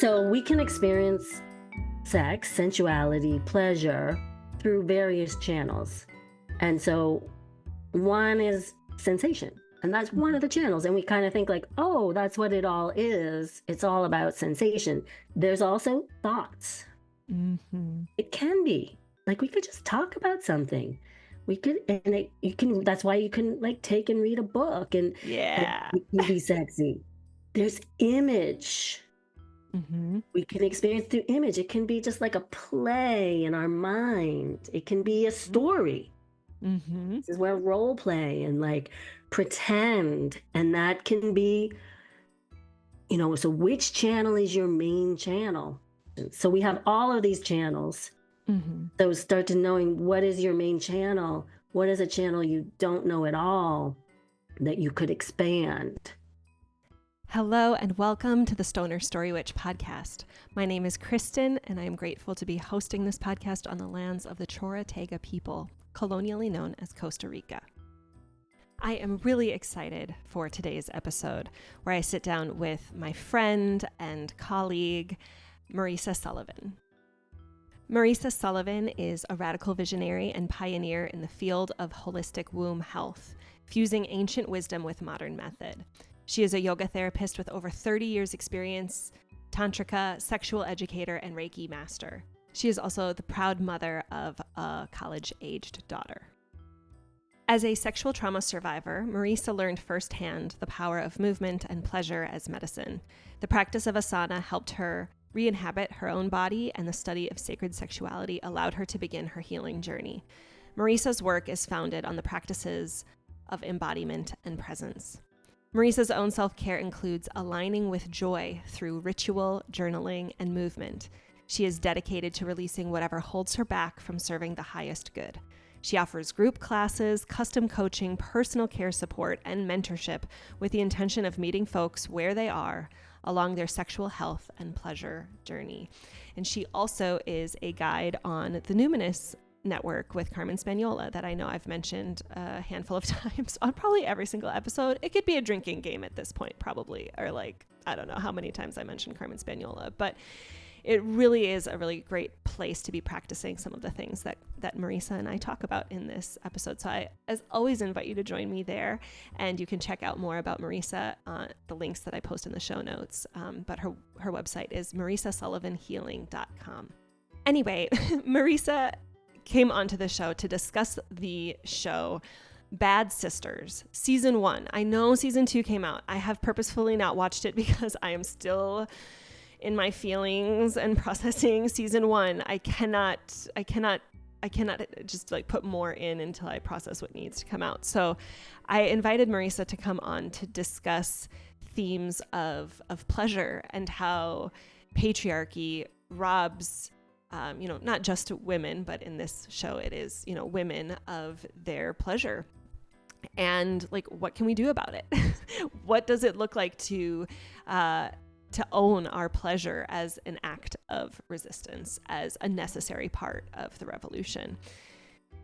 So we can experience sex, sensuality, pleasure through various channels. And so one is sensation, and that's one of the channels. And we kind of think like, oh, that's what it all is. It's all about sensation. There's also thoughts. Mm-hmm. It can be like we could just talk about something. We could, and you can. That's why you can like take and read a book, and Yeah. it can be sexy. There's image. Mm-hmm. We can experience through image. It can be just like a play in our mind. It can be a story. Mm-hmm. This is where role play and like pretend, and that can be, so which channel is your main channel? So we have all of these channels. Mm-hmm. So start to knowing what is your main channel, what is a channel you don't know at all that you could expand. Hello and welcome to the Stoner Story Witch podcast. My name is Kristyn, and I am grateful to be hosting this podcast on the lands of the Chorotega people, colonially known as Costa Rica. I am really excited for today's episode, where I sit down with my friend and colleague, Marisa Sullivan. Marisa Sullivan is a radical visionary and pioneer in the field of holistic womb health, fusing ancient wisdom with modern method. She is a yoga therapist with over 30 years experience, tantrika, sexual educator, and Reiki master. She is also the proud mother of a college-aged daughter. As a sexual trauma survivor, Marisa learned firsthand the power of movement and pleasure as medicine. The practice of asana helped her re-inhabit her own body, and the study of sacred sexuality allowed her to begin her healing journey. Marisa's work is founded on the practices of embodiment and presence. Marisa's own self-care includes aligning with joy through ritual, journaling, and movement. She is dedicated to releasing whatever holds her back from serving the highest good. She offers group classes, custom coaching, personal care support, and mentorship with the intention of meeting folks where they are along their sexual health and pleasure journey. And she also is a guide on the Numinous Network with Carmen Spaniola that I know I've mentioned a handful of times on probably every single episode. It could be a drinking game at this point, probably, or like, I don't know how many times I mentioned Carmen Spaniola, but it really is a really great place to be practicing some of the things that Marisa and I talk about in this episode. So I, as always, invite you to join me there, and you can check out more about Marisa, the links that I post in the show notes. But her website is marisasullivanhealing.com. Anyway, Marisa came onto the show to discuss the show Bad Sisters, season 1. I know season 2 came out. I have purposefully not watched it because I am still in my feelings and processing season 1. I cannot just like put more in until I process what needs to come out. So I invited Marisa to come on to discuss themes of pleasure and how patriarchy robs not just women, but in this show it is, women of their pleasure. And like, what can we do about it? What does it look like to own our pleasure as an act of resistance, as a necessary part of the revolution?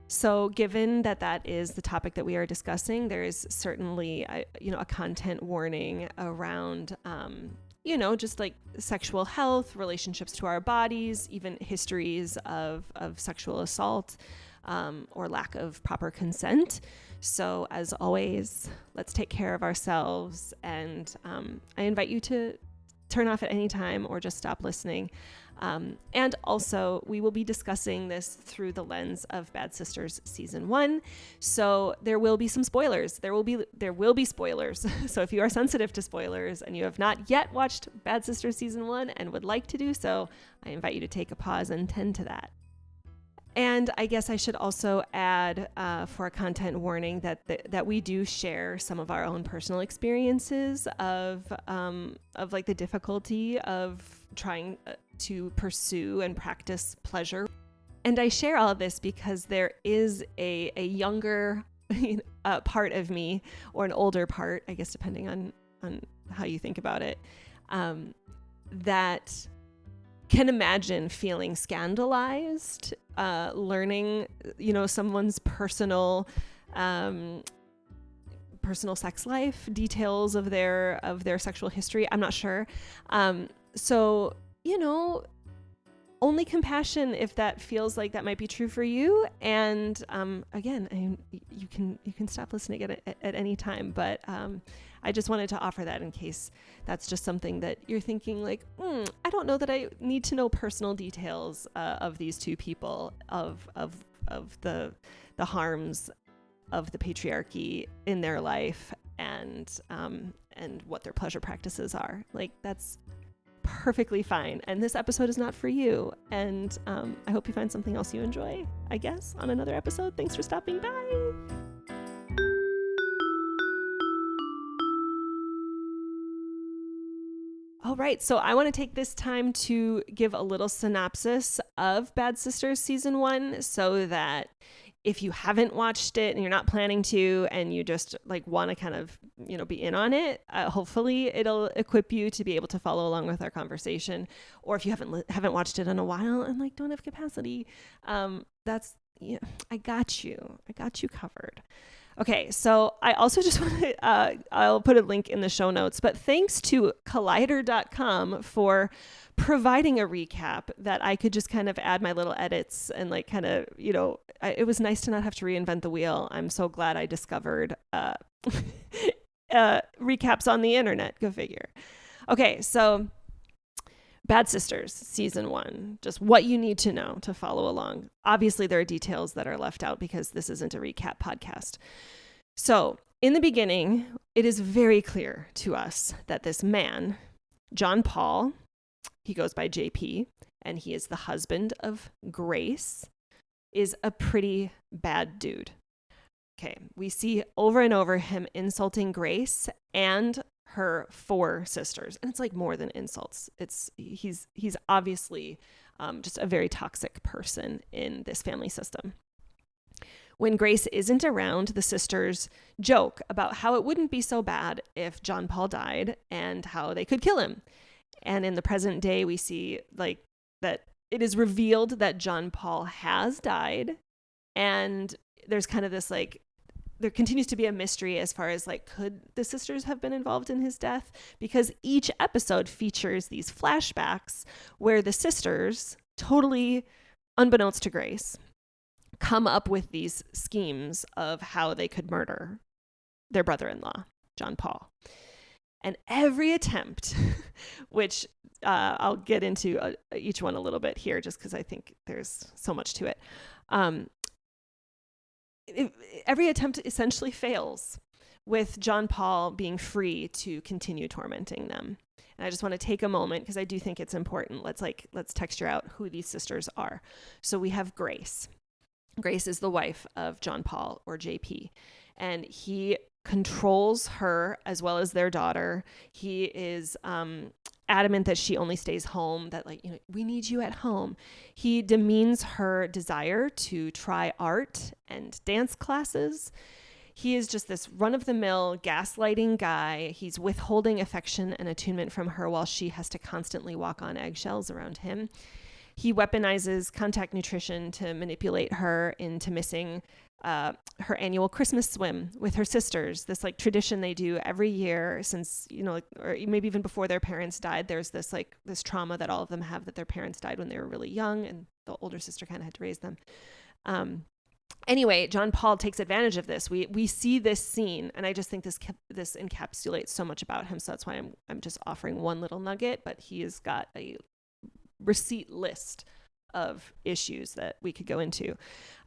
So given that is the topic that we are discussing, there is certainly a content warning around just like sexual health, relationships to our bodies, even histories of sexual assault or lack of proper consent. So as always, let's take care of ourselves. And I invite you to turn off at any time or just stop listening. And also, we will be discussing this through the lens of Bad Sisters season 1. So there will be some spoilers. There will be spoilers. So if you are sensitive to spoilers and you have not yet watched Bad Sisters season 1 and would like to do so, I invite you to take a pause and tend to that. And I guess I should also add for a content warning that we do share some of our own personal experiences of like the difficulty of trying to pursue and practice pleasure. And I share all of this because there is a younger part of me, or an older part, I guess, depending on how you think about it, that can imagine feeling scandalized, learning, someone's personal sex life, details of their sexual history. I'm not sure. So only compassion if that feels like that might be true for you. And again, you can stop listening at any time, but I just wanted to offer that in case that's just something that you're thinking like, I don't know that I need to know personal details of these two people, of the harms of the patriarchy in their life, and what their pleasure practices are. Like, that's perfectly fine. And this episode is not for you. And I hope you find something else you enjoy, I guess, on another episode. Thanks for stopping by. All right, so I want to take this time to give a little synopsis of Bad Sisters Season 1 so that if you haven't watched it and you're not planning to, and you just like want to kind of, be in on it, hopefully it'll equip you to be able to follow along with our conversation. Or if you haven't watched it in a while and like don't have capacity, I got you covered. Okay, so I also just want to, I'll put a link in the show notes, but thanks to Collider.com for providing a recap that I could just kind of add my little edits and like kind of, it was nice to not have to reinvent the wheel. I'm so glad I discovered recaps on the internet. Go figure. Okay, so Bad Sisters Season 1, just what you need to know to follow along. Obviously, there are details that are left out because this isn't a recap podcast. So in the beginning, it is very clear to us that this man, John Paul, he goes by JP, and he is the husband of Grace, is a pretty bad dude. Okay, we see over and over him insulting Grace and her 4 sisters, and it's like more than insults. He's obviously just a very toxic person in this family system. When Grace isn't around, the sisters joke about how it wouldn't be so bad if John Paul died and how they could kill him. And in the present day, we see like that it is revealed that John Paul has died, and there's kind of this like, there continues to be a mystery as far as like, could the sisters have been involved in his death? Because each episode features these flashbacks where the sisters, totally unbeknownst to Grace, come up with these schemes of how they could murder their brother-in-law, John Paul. And every attempt, which I'll get into each one a little bit here just because I think there's so much to it. Every attempt essentially fails, with John Paul being free to continue tormenting them. And I just want to take a moment because I do think it's important. Let's texture out who these sisters are. So we have Grace. Grace is the wife of John Paul, or JP, and he controls her as well as their daughter. He is adamant that she only stays home, that like, we need you at home. He demeans her desire to try art and dance classes. He is just this run-of-the-mill gaslighting guy. He's withholding affection and attunement from her while she has to constantly walk on eggshells around him. He weaponizes contact nutrition to manipulate her into missing her annual Christmas swim with her sisters, this like tradition they do every year since, or maybe even before their parents died. There's this trauma that all of them have, that their parents died when they were really young and the older sister kind of had to raise them. Anyway, John Paul takes advantage of this. We see this scene, and I just think this encapsulates so much about him. So that's why I'm just offering one little nugget, but he has got a receipt list of issues that we could go into.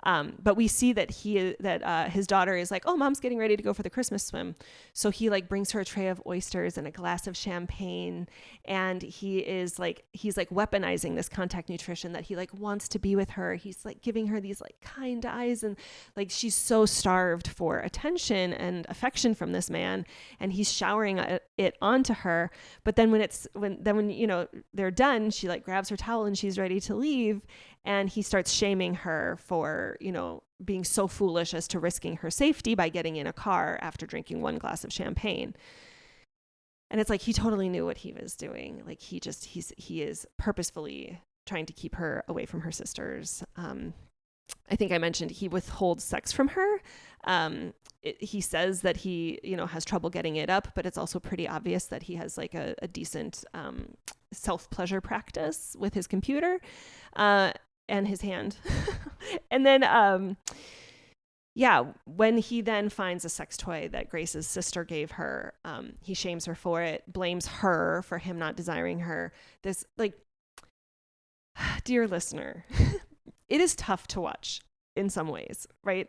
But we see that his daughter is like, oh, mom's getting ready to go for the Christmas swim. So he like brings her a tray of oysters and a glass of champagne. And he's weaponizing this contact nutrition that he like wants to be with her. He's like giving her these like kind eyes, and like she's so starved for attention and affection from this man, and he's showering it onto her. But then when they're done, she like grabs her towel and she's ready to leave. And he starts shaming her for, being so foolish as to risking her safety by getting in a car after drinking one glass of champagne. And it's like, he totally knew what he was doing. Like he is purposefully trying to keep her away from her sisters. I think I mentioned he withholds sex from her. He says that he, has trouble getting it up, but it's also pretty obvious that he has like a decent self-pleasure practice with his computer and his hand. And then, when he then finds a sex toy that Grace's sister gave her, he shames her for it, blames her for him not desiring her. This, like, dear listener, it is tough to watch in some ways, right?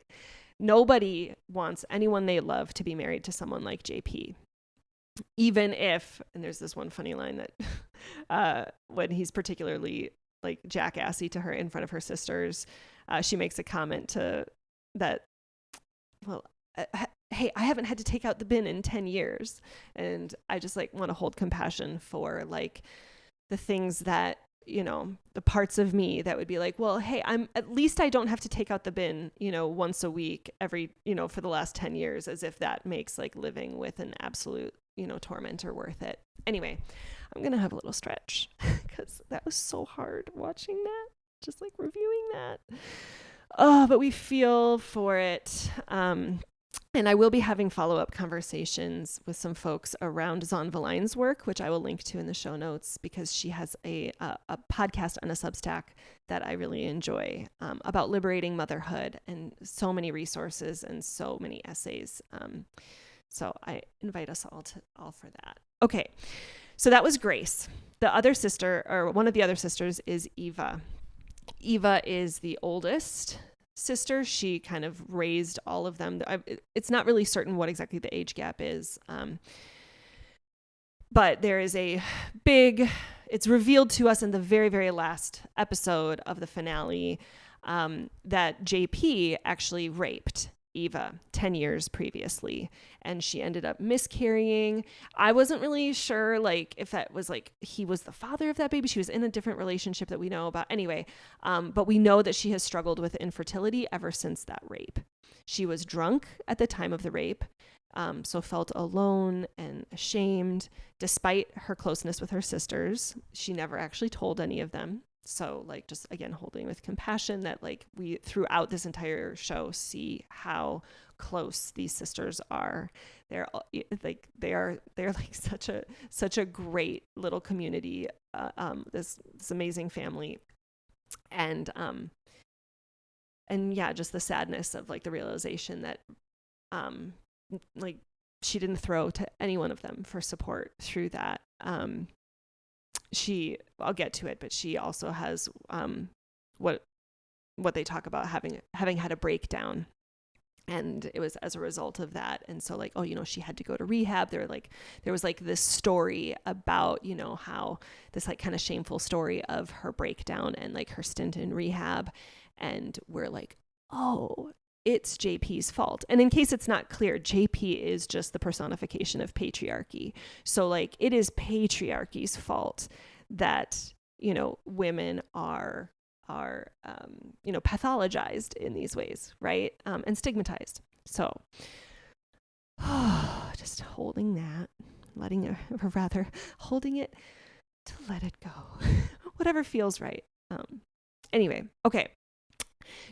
Nobody wants anyone they love to be married to someone like JP. Even if, and there's this one funny line that when he's particularly like jackassy to her in front of her sisters, she makes a comment to that, well, hey, I haven't had to take out the bin in 10 years. And I just like want to hold compassion for like the things that, you know, the parts of me that would be like, well, hey, at least I don't have to take out the bin, you know, once a week for the last 10 years, as if that makes like living with an absolute, you know, tormentor worth it. Anyway, I'm going to have a little stretch because that was so hard watching that, just like reviewing that. Oh, but we feel for it. And I will be having follow-up conversations with some folks around Zon Valine's work, which I will link to in the show notes, because she has a podcast on a Substack that I really enjoy about liberating motherhood, and so many resources and so many essays. So I invite us all for that. Okay, so that was Grace. The other sister, or one of the other sisters, is Eva. Eva is the oldest sister. She kind of raised all of them. It's not really certain what exactly the age gap is. But there is it's revealed to us in the very, very last episode of the finale that JP actually raped Eva 10 years previously, and she ended up miscarrying. I wasn't really sure like if that was like he was the father of that baby. She was in a different relationship that we know about anyway, but we know that she has struggled with infertility ever since that rape. She was drunk at the time of the rape, so felt alone and ashamed despite her closeness with her sisters. She never actually told any of them. So like, just again, holding with compassion that like we throughout this entire show see how close these sisters are. They're like such a great little community. This amazing family, and yeah, just the sadness of like the realization that like she didn't throw to any one of them for support through that. I'll get to it, but she also has what they talk about having had a breakdown, and it was as a result of that. And so like, oh, you know, she had to go to rehab. There was like this story about, you know, how this like kind of shameful story of her breakdown and like her stint in rehab, and we're like, oh, it's JP's fault. And in case it's not clear, JP is just the personification of patriarchy. So like it is patriarchy's fault that, you know, women are you know, pathologized in these ways, right? And stigmatized. So just holding that, holding it to let it go. Whatever feels right. Anyway, okay.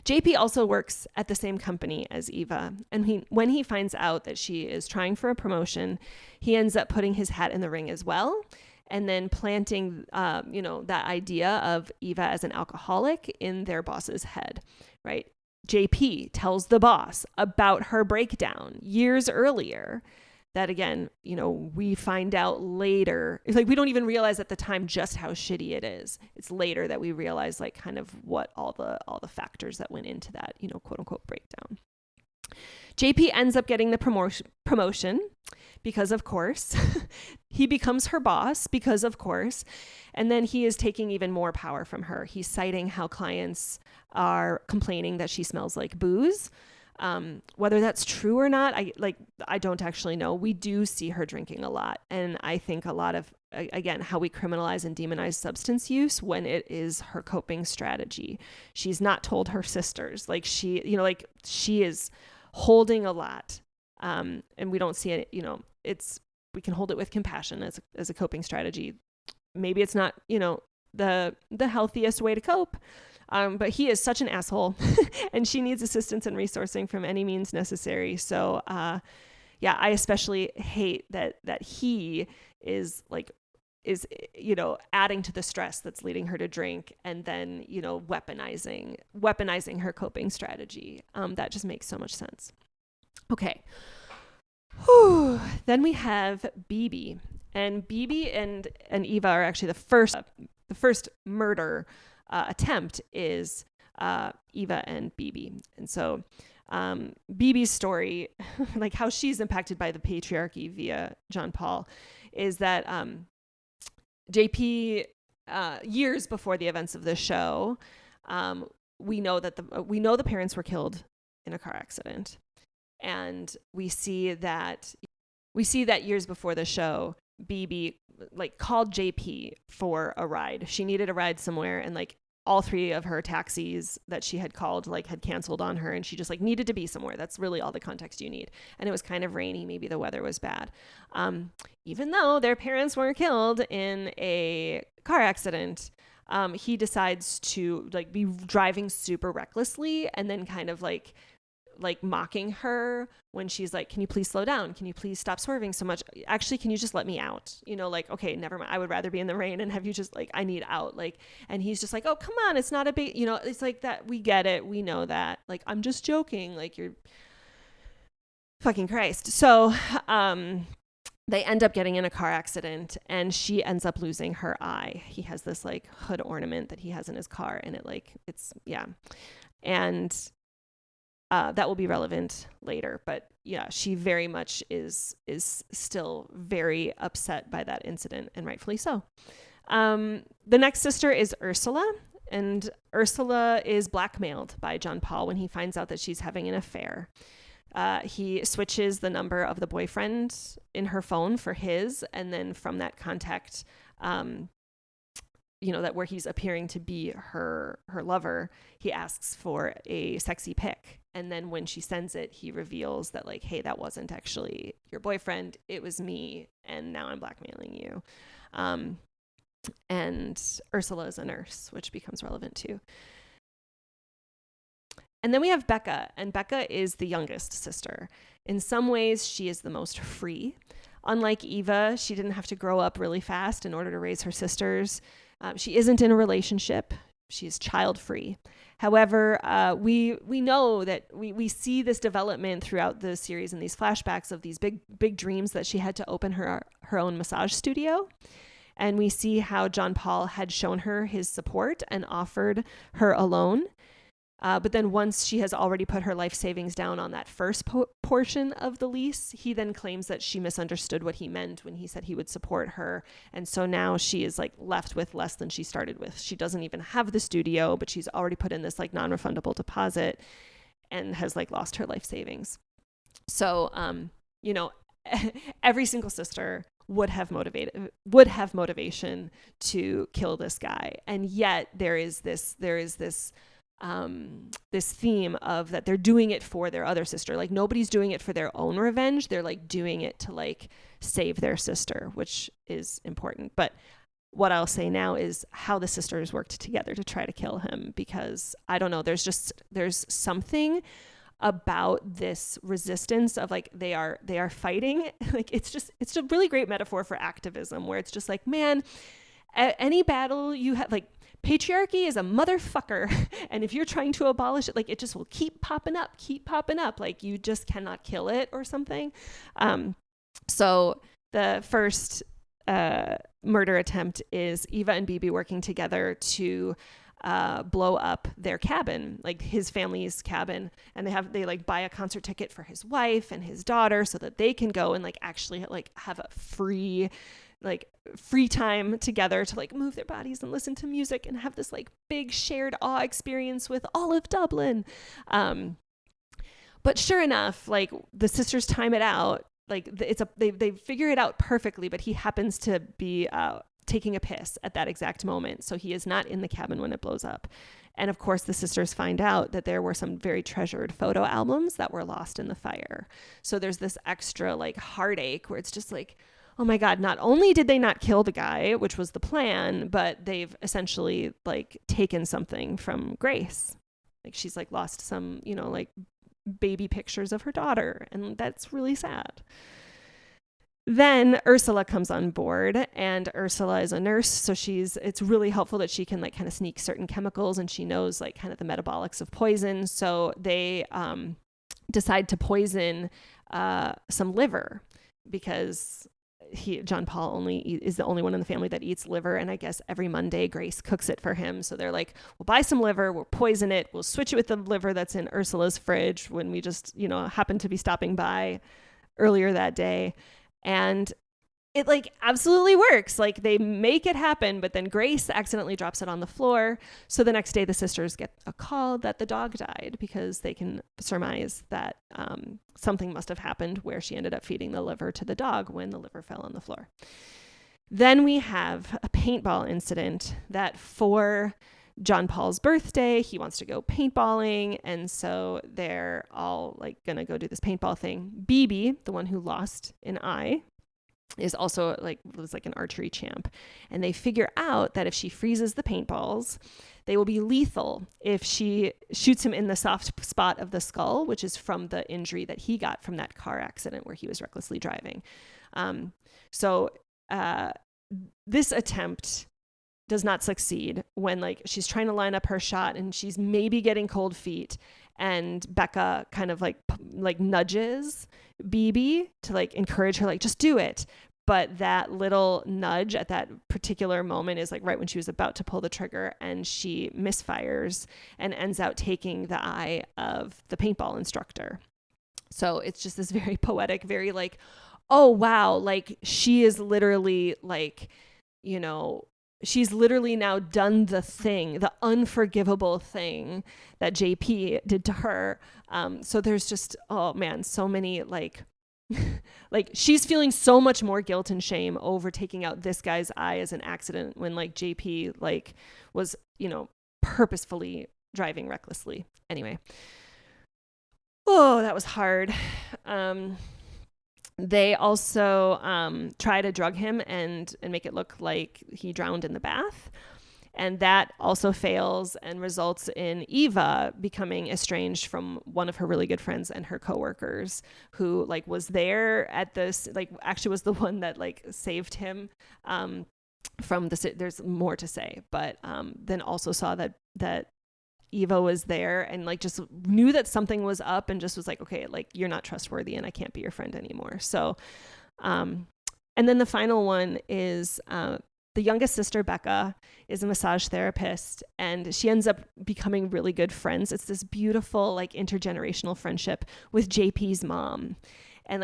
JP also works at the same company as Eva, and when he finds out that she is trying for a promotion, he ends up putting his hat in the ring as well, and then planting, you know, that idea of Eva as an alcoholic in their boss's head, right? JP tells the boss about her breakdown years earlier. That again, you know, we find out later. It's like we don't even realize at the time just how shitty it is. It's later that we realize like kind of what all the factors that went into that, you know, quote unquote breakdown. JP ends up getting the promotion because of course. He becomes her boss because of course. And then he is taking even more power from her. He's citing how clients are complaining that she smells like booze. Whether that's true or not, I don't actually know. We do see her drinking a lot. And I think a lot of, again, how we criminalize and demonize substance use when it is her coping strategy. She's not told her sisters, like she is holding a lot. And we don't see it, you know, we can hold it with compassion as a coping strategy. Maybe it's not, you know, the healthiest way to cope. But he is such an asshole and she needs assistance and resourcing from any means necessary. So, yeah, I especially hate that he is like adding to the stress that's leading her to drink, and then, weaponizing her coping strategy. That just makes so much sense. Okay. Whew. Then we have BB, and BB and Eva are actually the first murder attempt is Eva and BB. And so BB's story, like how she's impacted by the patriarchy via John Paul, is that JP, years before the events of the show, we know the parents were killed in a car accident, and we see that years before the show, BB like called JP for a ride. She needed a ride somewhere, and like all three of her taxis that she had called had canceled on her, and she just like needed to be somewhere. That's really all the context you need. And it was kind of rainy. Maybe the weather was bad. Even though their parents weren't killed in a car accident, he decides to like be driving super recklessly, and then kind of like mocking her when she's like, can you please slow down? Can you please stop swerving so much? Actually, can you just let me out? Like, okay, never mind. I would rather be in the rain and have you just like, I need out. Like, and he's just like, oh, come on. It's not a big, it's like that. We get it. We know that. Like, I'm just joking. Like, you're fucking Christ. So, they end up getting in a car accident, and she ends up losing her eye. He has this like hood ornament that he has in his car, and and that will be relevant later. But yeah, she very much is still very upset by that incident, and rightfully so. The next sister is Ursula, and Ursula is blackmailed by John Paul when he finds out that she's having an affair. He switches the number of the boyfriend in her phone for his, and then from that contact, that where he's appearing to be her lover, he asks for a sexy pic. And then when she sends it, he reveals that like, hey, that wasn't actually your boyfriend. It was me. And now I'm blackmailing you. And Ursula is a nurse, which becomes relevant too. And then we have Becca, and Becca is the youngest sister. In some ways, she is the most free. Unlike Eva, she didn't have to grow up really fast in order to raise her sisters. She isn't in a relationship. She is child-free. However, we know that we see this development throughout the series and these flashbacks of these big dreams that she had to open her own massage studio. And we see how John Paul had shown her his support and offered her a loan. But then once she has already put her life savings down on that first portion of the lease, he then claims that she misunderstood what he meant when he said he would support her. And so now she is like left with less than she started with. She doesn't even have the studio, but she's already put in this like non-refundable deposit and has like lost her life savings. So, every single sister would have motivation to kill this guy. And yet there is this theme of that they're doing it for their other sister. Like nobody's doing it for their own revenge. They're like doing it to like save their sister, which is important. But what I'll say now is how the sisters worked together to try to kill him, because I don't know, there's something about this resistance of like they are fighting. Like it's a really great metaphor for activism, where it's just like, man, any battle you have, like patriarchy is a motherfucker, and if you're trying to abolish it, like it just will keep popping up, like you just cannot kill it or something. So the first murder attempt is Eva and BB working together to blow up their cabin, like his family's cabin, and they like buy a concert ticket for his wife and his daughter so that they can go and like actually like have a free time together to like move their bodies and listen to music and have this like big shared awe experience with all of Dublin. But sure enough, like the sisters time it out, like they figure it out perfectly, but he happens to be taking a piss at that exact moment, so he is not in the cabin when it blows up. And of course the sisters find out that there were some very treasured photo albums that were lost in the fire. So there's this extra like heartache where it's just like, oh my God, not only did they not kill the guy, which was the plan, but they've essentially like taken something from Grace. Like she's like lost some, like baby pictures of her daughter, and that's really sad. Then Ursula comes on board, and Ursula is a nurse. So it's really helpful that she can like kind of sneak certain chemicals, and she knows like kind of the metabolics of poison. So they decide to poison some liver, because John Paul is the only one in the family that eats liver. And I guess every Monday Grace cooks it for him. So they're like, we'll buy some liver, we'll poison it, we'll switch it with the liver that's in Ursula's fridge when we just, happen to be stopping by earlier that day. And it like absolutely works. Like they make it happen, but then Grace accidentally drops it on the floor. So the next day the sisters get a call that the dog died, because they can surmise that something must have happened where she ended up feeding the liver to the dog when the liver fell on the floor. Then we have a paintball incident that for John Paul's birthday, he wants to go paintballing. And so they're all like going to go do this paintball thing. BB, the one who lost an eye, is also was an archery champ. And they figure out that if she freezes the paintballs, they will be lethal if she shoots him in the soft spot of the skull, which is from the injury that he got from that car accident where he was recklessly driving. So this attempt does not succeed when she's trying to line up her shot and she's maybe getting cold feet, and Becca kind of nudges BB to encourage her, just do it. But that little nudge at that particular moment is right when she was about to pull the trigger, and she misfires and ends out taking the eye of the paintball instructor. So it's just this very poetic, very oh wow, she is literally she's literally now done the thing, the unforgivable thing that JP did to her. So there's just, oh man, so many she's feeling so much more guilt and shame over taking out this guy's eye as an accident when JP was, purposefully driving recklessly. Anyway. Oh, that was hard. They also try to drug him and make it look like he drowned in the bath. And that also fails and results in Eva becoming estranged from one of her really good friends and her coworkers, who was there at this, actually was the one that saved him from the, there's more to say, but then also saw that Eva was there and just knew that something was up and just was okay, you're not trustworthy and I can't be your friend anymore. So, and then the final one is, the youngest sister, Becca, is a massage therapist, and she ends up becoming really good friends. It's this beautiful, intergenerational friendship with JP's mom. And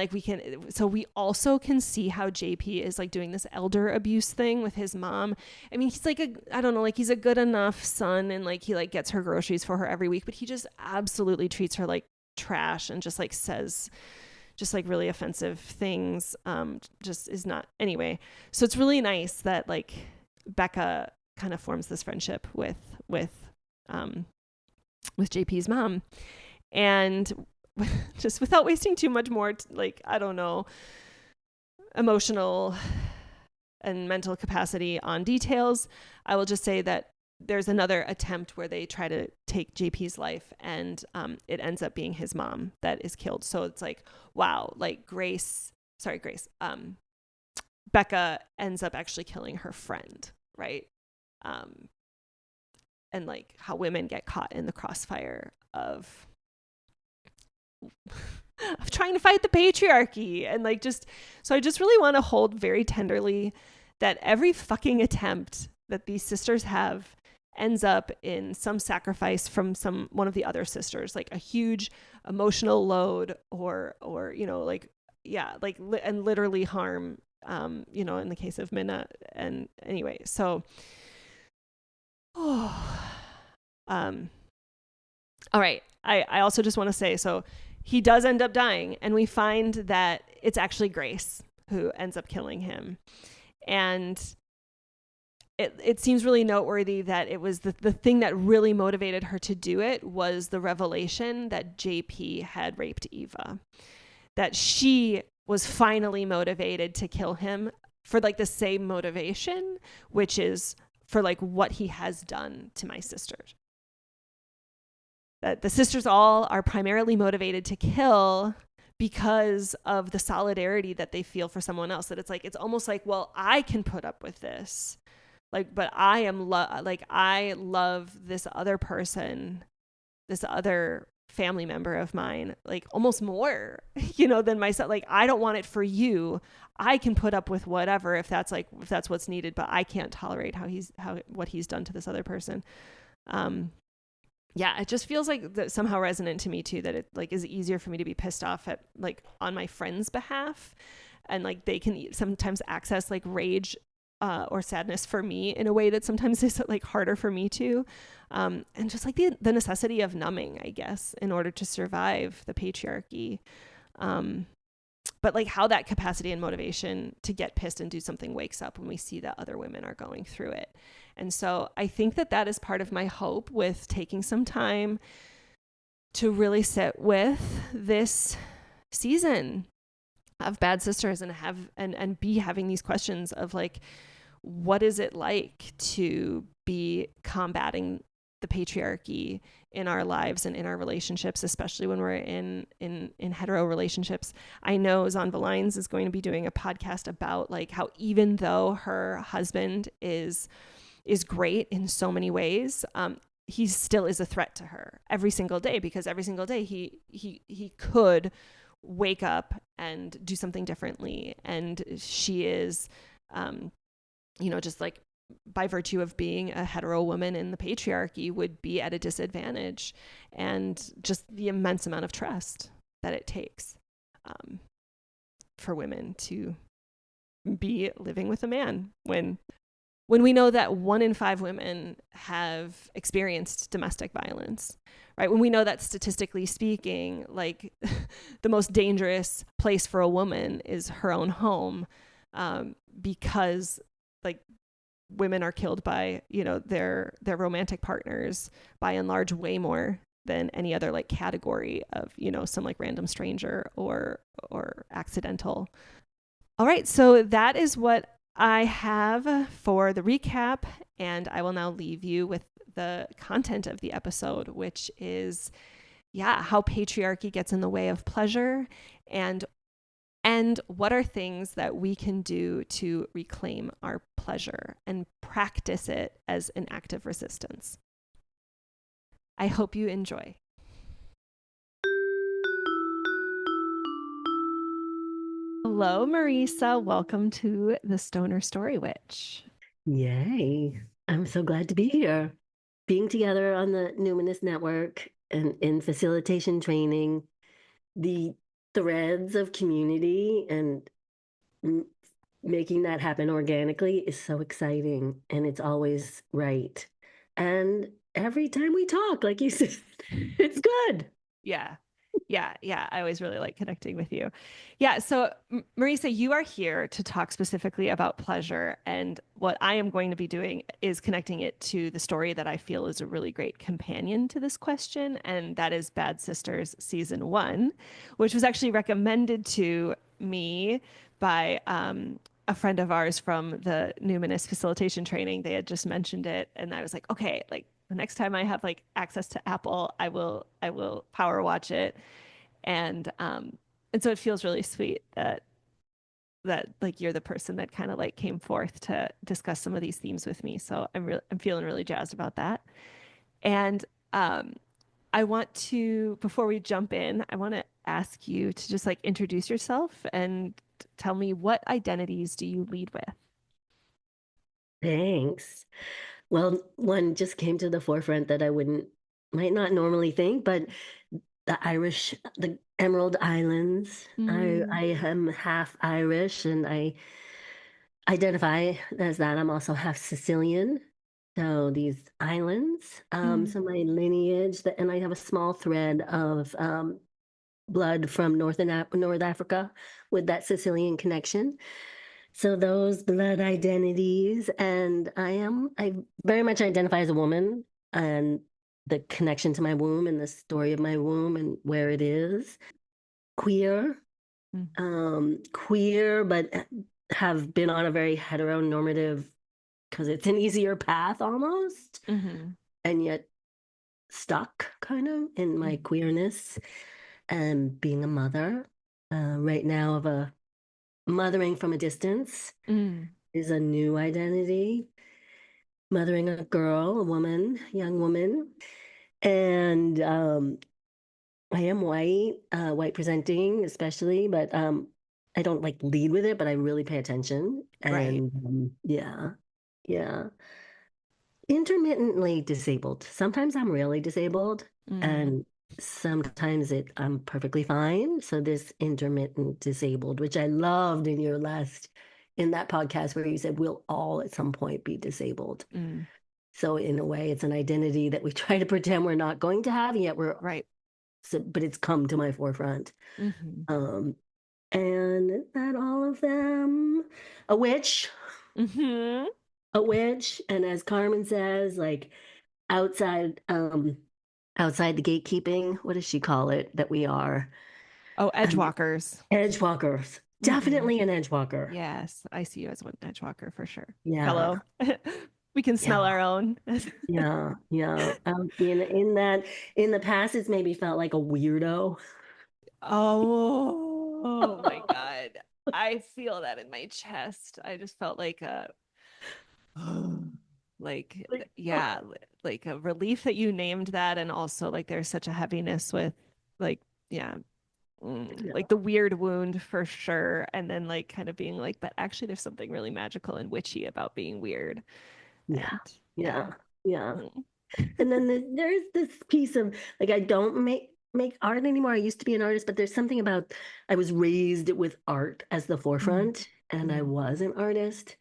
we also can see how JP is doing this elder abuse thing with his mom. I mean, he's he's a good enough son, and he gets her groceries for her every week, but he just absolutely treats her like trash and just says just really offensive things, just is not, anyway. So it's really nice that Becca kind of forms this friendship with JP's mom. And just without wasting too much more, emotional and mental capacity on details, I will just say that there's another attempt where they try to take JP's life, and it ends up being his mom that is killed. So it's wow, Becca ends up actually killing her friend, right? And how women get caught in the crossfire of trying to fight the patriarchy, and so I just really want to hold very tenderly that every fucking attempt that these sisters have ends up in some sacrifice from one of the other sisters, a huge emotional load or and literally harm, in the case of Minna. And anyway, so all right, I also just want to say, so he does end up dying, and we find that it's actually Grace who ends up killing him. And it seems really noteworthy that it was the thing that really motivated her to do it was the revelation that JP had raped Eva, that she was finally motivated to kill him for the same motivation, which is for what he has done to my sisters. That the sisters all are primarily motivated to kill because of the solidarity that they feel for someone else, that it's almost like, well, I can put up with this, like, but I am I love this other person, this other family member of mine, like almost more, than myself. Like, I don't want it for you. I can put up with whatever if that's what's needed, but I can't tolerate what he's done to this other person. Yeah, it just feels like that somehow resonant to me too, that it like is easier for me to be pissed off at like on my friends' behalf, and like they can sometimes access like rage or sadness for me in a way that sometimes is like harder for me to, and just like the necessity of numbing, I guess, in order to survive the patriarchy. But like how that capacity and motivation to get pissed and do something wakes up when we see that other women are going through it. And so I think that is part of my hope with taking some time to really sit with this season of Bad Sisters and be having these questions of like, what is it like to be combating the patriarchy in our lives and in our relationships, especially when we're in hetero relationships. I know Zonva Lines is going to be doing a podcast about like how even though her husband is great in so many ways, he still is a threat to her every single day, because every single day he could wake up and do something differently, and she is just like by virtue of being a hetero woman in the patriarchy would be at a disadvantage, and just the immense amount of trust that it takes for women to be living with a man when we know that 1 in 5 women have experienced domestic violence, right? When we know that statistically speaking, like the most dangerous place for a woman is her own home, because like women are killed by, their romantic partners by and large way more than any other like category of, some like random stranger or accidental. All right. So that is what I have for the recap, and I will now leave you with the content of the episode, which is, how patriarchy gets in the way of pleasure, and what are things that we can do to reclaim our pleasure and practice it as an act of resistance. I hope you enjoy. Hello, Marisa. Welcome to the Stoner Story Witch. Yay. I'm so glad to be here. Being together on the Numinous Network and in facilitation training, the threads of community and making that happen organically is so exciting, and it's always right. And every time we talk, like you said, it's good. Yeah. I always really like connecting with you. Yeah. So Marisa, you are here to talk specifically about pleasure. And what I am going to be doing is connecting it to the story that I feel is a really great companion to this question. And that is Bad Sisters Season 1, which was actually recommended to me by a friend of ours from the Numinous facilitation training. They had just mentioned it. And I was like, okay, like the next time I have like access to Apple, I will power watch it. And so it feels really sweet that like you're the person that kind of like came forth to discuss some of these themes with me. So I'm feeling really jazzed about that. And I want to, before we jump in, I want to ask you to just like introduce yourself and tell me, what identities do you lead with? Thanks. Well, one just came to the forefront that might not normally think, but the Emerald Islands. I am half Irish, and I identify as that. I'm also half Sicilian. So these islands, so my lineage, and I have a small thread of blood from North Africa with that Sicilian connection. So those blood identities, and I very much identify as a woman, and the connection to my womb and the story of my womb and where it is. Queer, but have been on a very heteronormative, because it's an easier path almost, and yet stuck kind of in my queerness, and being a mother. right now of a mothering from a distance Mm. is a new identity. Mothering a girl, a woman, young woman. And I am white presenting, especially, but I don't like lead with it, but I really pay attention. Right. And yeah, yeah. Intermittently disabled. Sometimes I'm really disabled, Mm. and sometimes I'm perfectly fine. So this intermittent disabled, which I loved in that podcast where you said we'll all at some point be disabled. Mm. So in a way, it's an identity that we try to pretend we're not going to have, and yet Right. but it's come to my forefront. Mm-hmm. Um, and that all of them, a witch, Mm-hmm. a witch, and as Carmen says, like outside, outside the gatekeeping, what does she call it? That we are Oh, um, edgewalkers. edge walkers. Mm-hmm. Definitely an edge walker. Yes, I see you as one edgewalker for sure. Yeah, Hello. We can smell yeah, our own. yeah, yeah. In that, in the past, it's maybe felt like a weirdo. Oh my God. I feel that in my chest. I just felt like a like Like, yeah, like a relief that you named that, and also like there's such a heaviness with like yeah, yeah, like the weird wound for sure, and then like kind of being like, but actually there's something really magical and witchy about being weird, yeah, and yeah, yeah. yeah. Mm. And then there's this piece of like I don't make art anymore. I used to be an artist, but there's something about I was raised with art as the Mm. forefront, and I Mm. was an artist.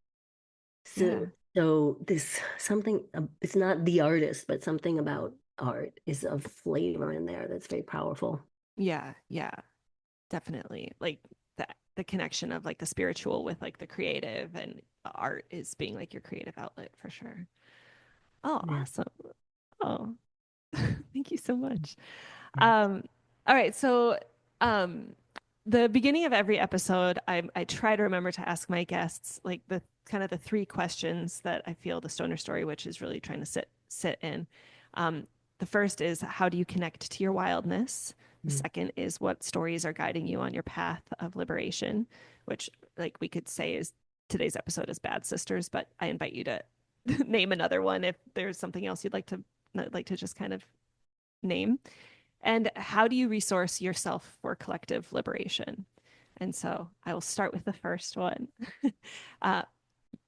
So Yeah. so this something it's not the artist, but something about art is a flavor in there that's very powerful. Yeah, yeah, definitely. Like that the connection of like the spiritual with like the creative, and art is being like your creative outlet for sure. Oh, Yeah. awesome. Oh, thank you so much. Um, all right, so um the beginning of every episode, I try to remember to ask my guests like the kind of the three questions that I feel the stoner story, which is really trying to sit in. Um, the first is how do you connect to your wildness? The Mm. second is what stories are guiding you on your path of liberation, which like we could say is today's episode is Bad Sisters, but I invite you to name another one if there's something else you'd like to just kind of name. And how do you resource yourself for collective liberation? And so I will start with the first one. uh,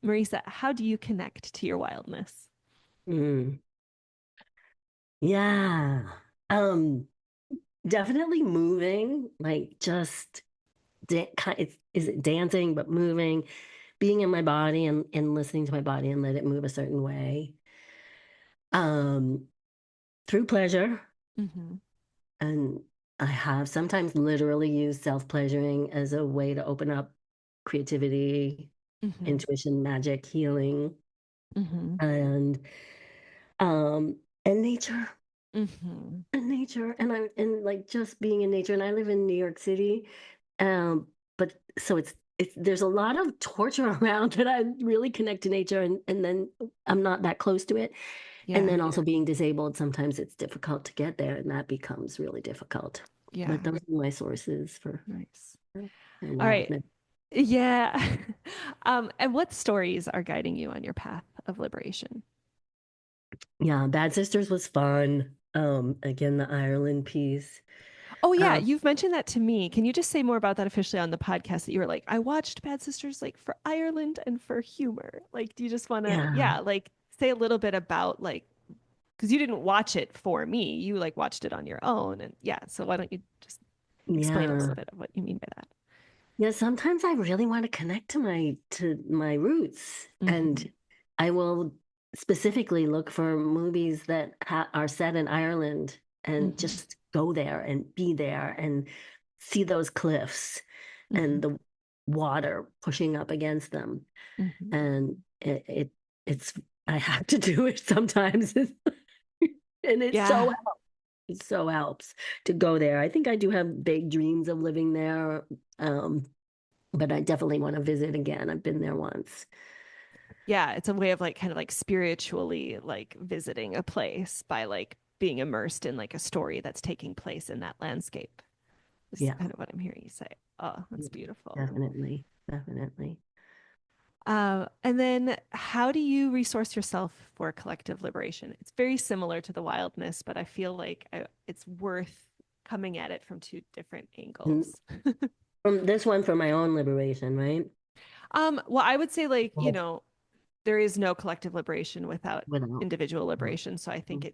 Marisa, how do you connect to your wildness? Mm. Yeah. Um, Definitely moving, like just is it dancing, but moving, being in my body and listening to my body and let it move a certain way. Um, Through pleasure. Mm-hmm. And I have sometimes literally used self-pleasuring as a way to open up creativity, Mm-hmm. intuition, magic, healing, Mm-hmm. and um and nature. Mm-hmm. And nature. And like just being in nature. And I live in New York City. But so it's there's a lot of torture around that I really connect to nature and then I'm not that close to it. And Yeah. then also being disabled, sometimes it's difficult to get there and that becomes really difficult. Yeah. But those are my sources Nice. for All right. wildness. Yeah. And what stories are guiding you on your path of liberation? Yeah, Bad Sisters was fun. Again, the Ireland piece. Oh yeah, Um, you've mentioned that to me. Can you just say more about that officially on the podcast that you were like, I watched Bad Sisters like for Ireland and for humor. Like, do you just want to, yeah, yeah, like say a little bit about like, because you didn't watch it for me, you like watched it on your own, and yeah. So why don't you just explain a little yeah. bit of what you mean by that? Yeah, sometimes I really want to connect to my roots, Mm-hmm. and I will specifically look for movies that are set in Ireland and Mm-hmm. just go there and be there and see those cliffs Mm-hmm. and the water pushing up against them. Mm-hmm. And it's I have to do it sometimes, and Yeah. it so helps to go there. I think I do have big dreams of living there. Um, but I definitely want to visit again. I've been there once. Yeah, it's a way of like kind of like spiritually like visiting a place by like being immersed in like a story that's taking place in that landscape. This is Yeah. kind of what I'm hearing you say. Oh, that's beautiful. Definitely. Definitely. And then how do you resource yourself for collective liberation? It's very similar to the wildness, but I feel like it's worth coming at it from two different And angles. from this one for my own liberation, right? Well, I would say like, Well, there is no collective liberation without without. individual liberation. So I think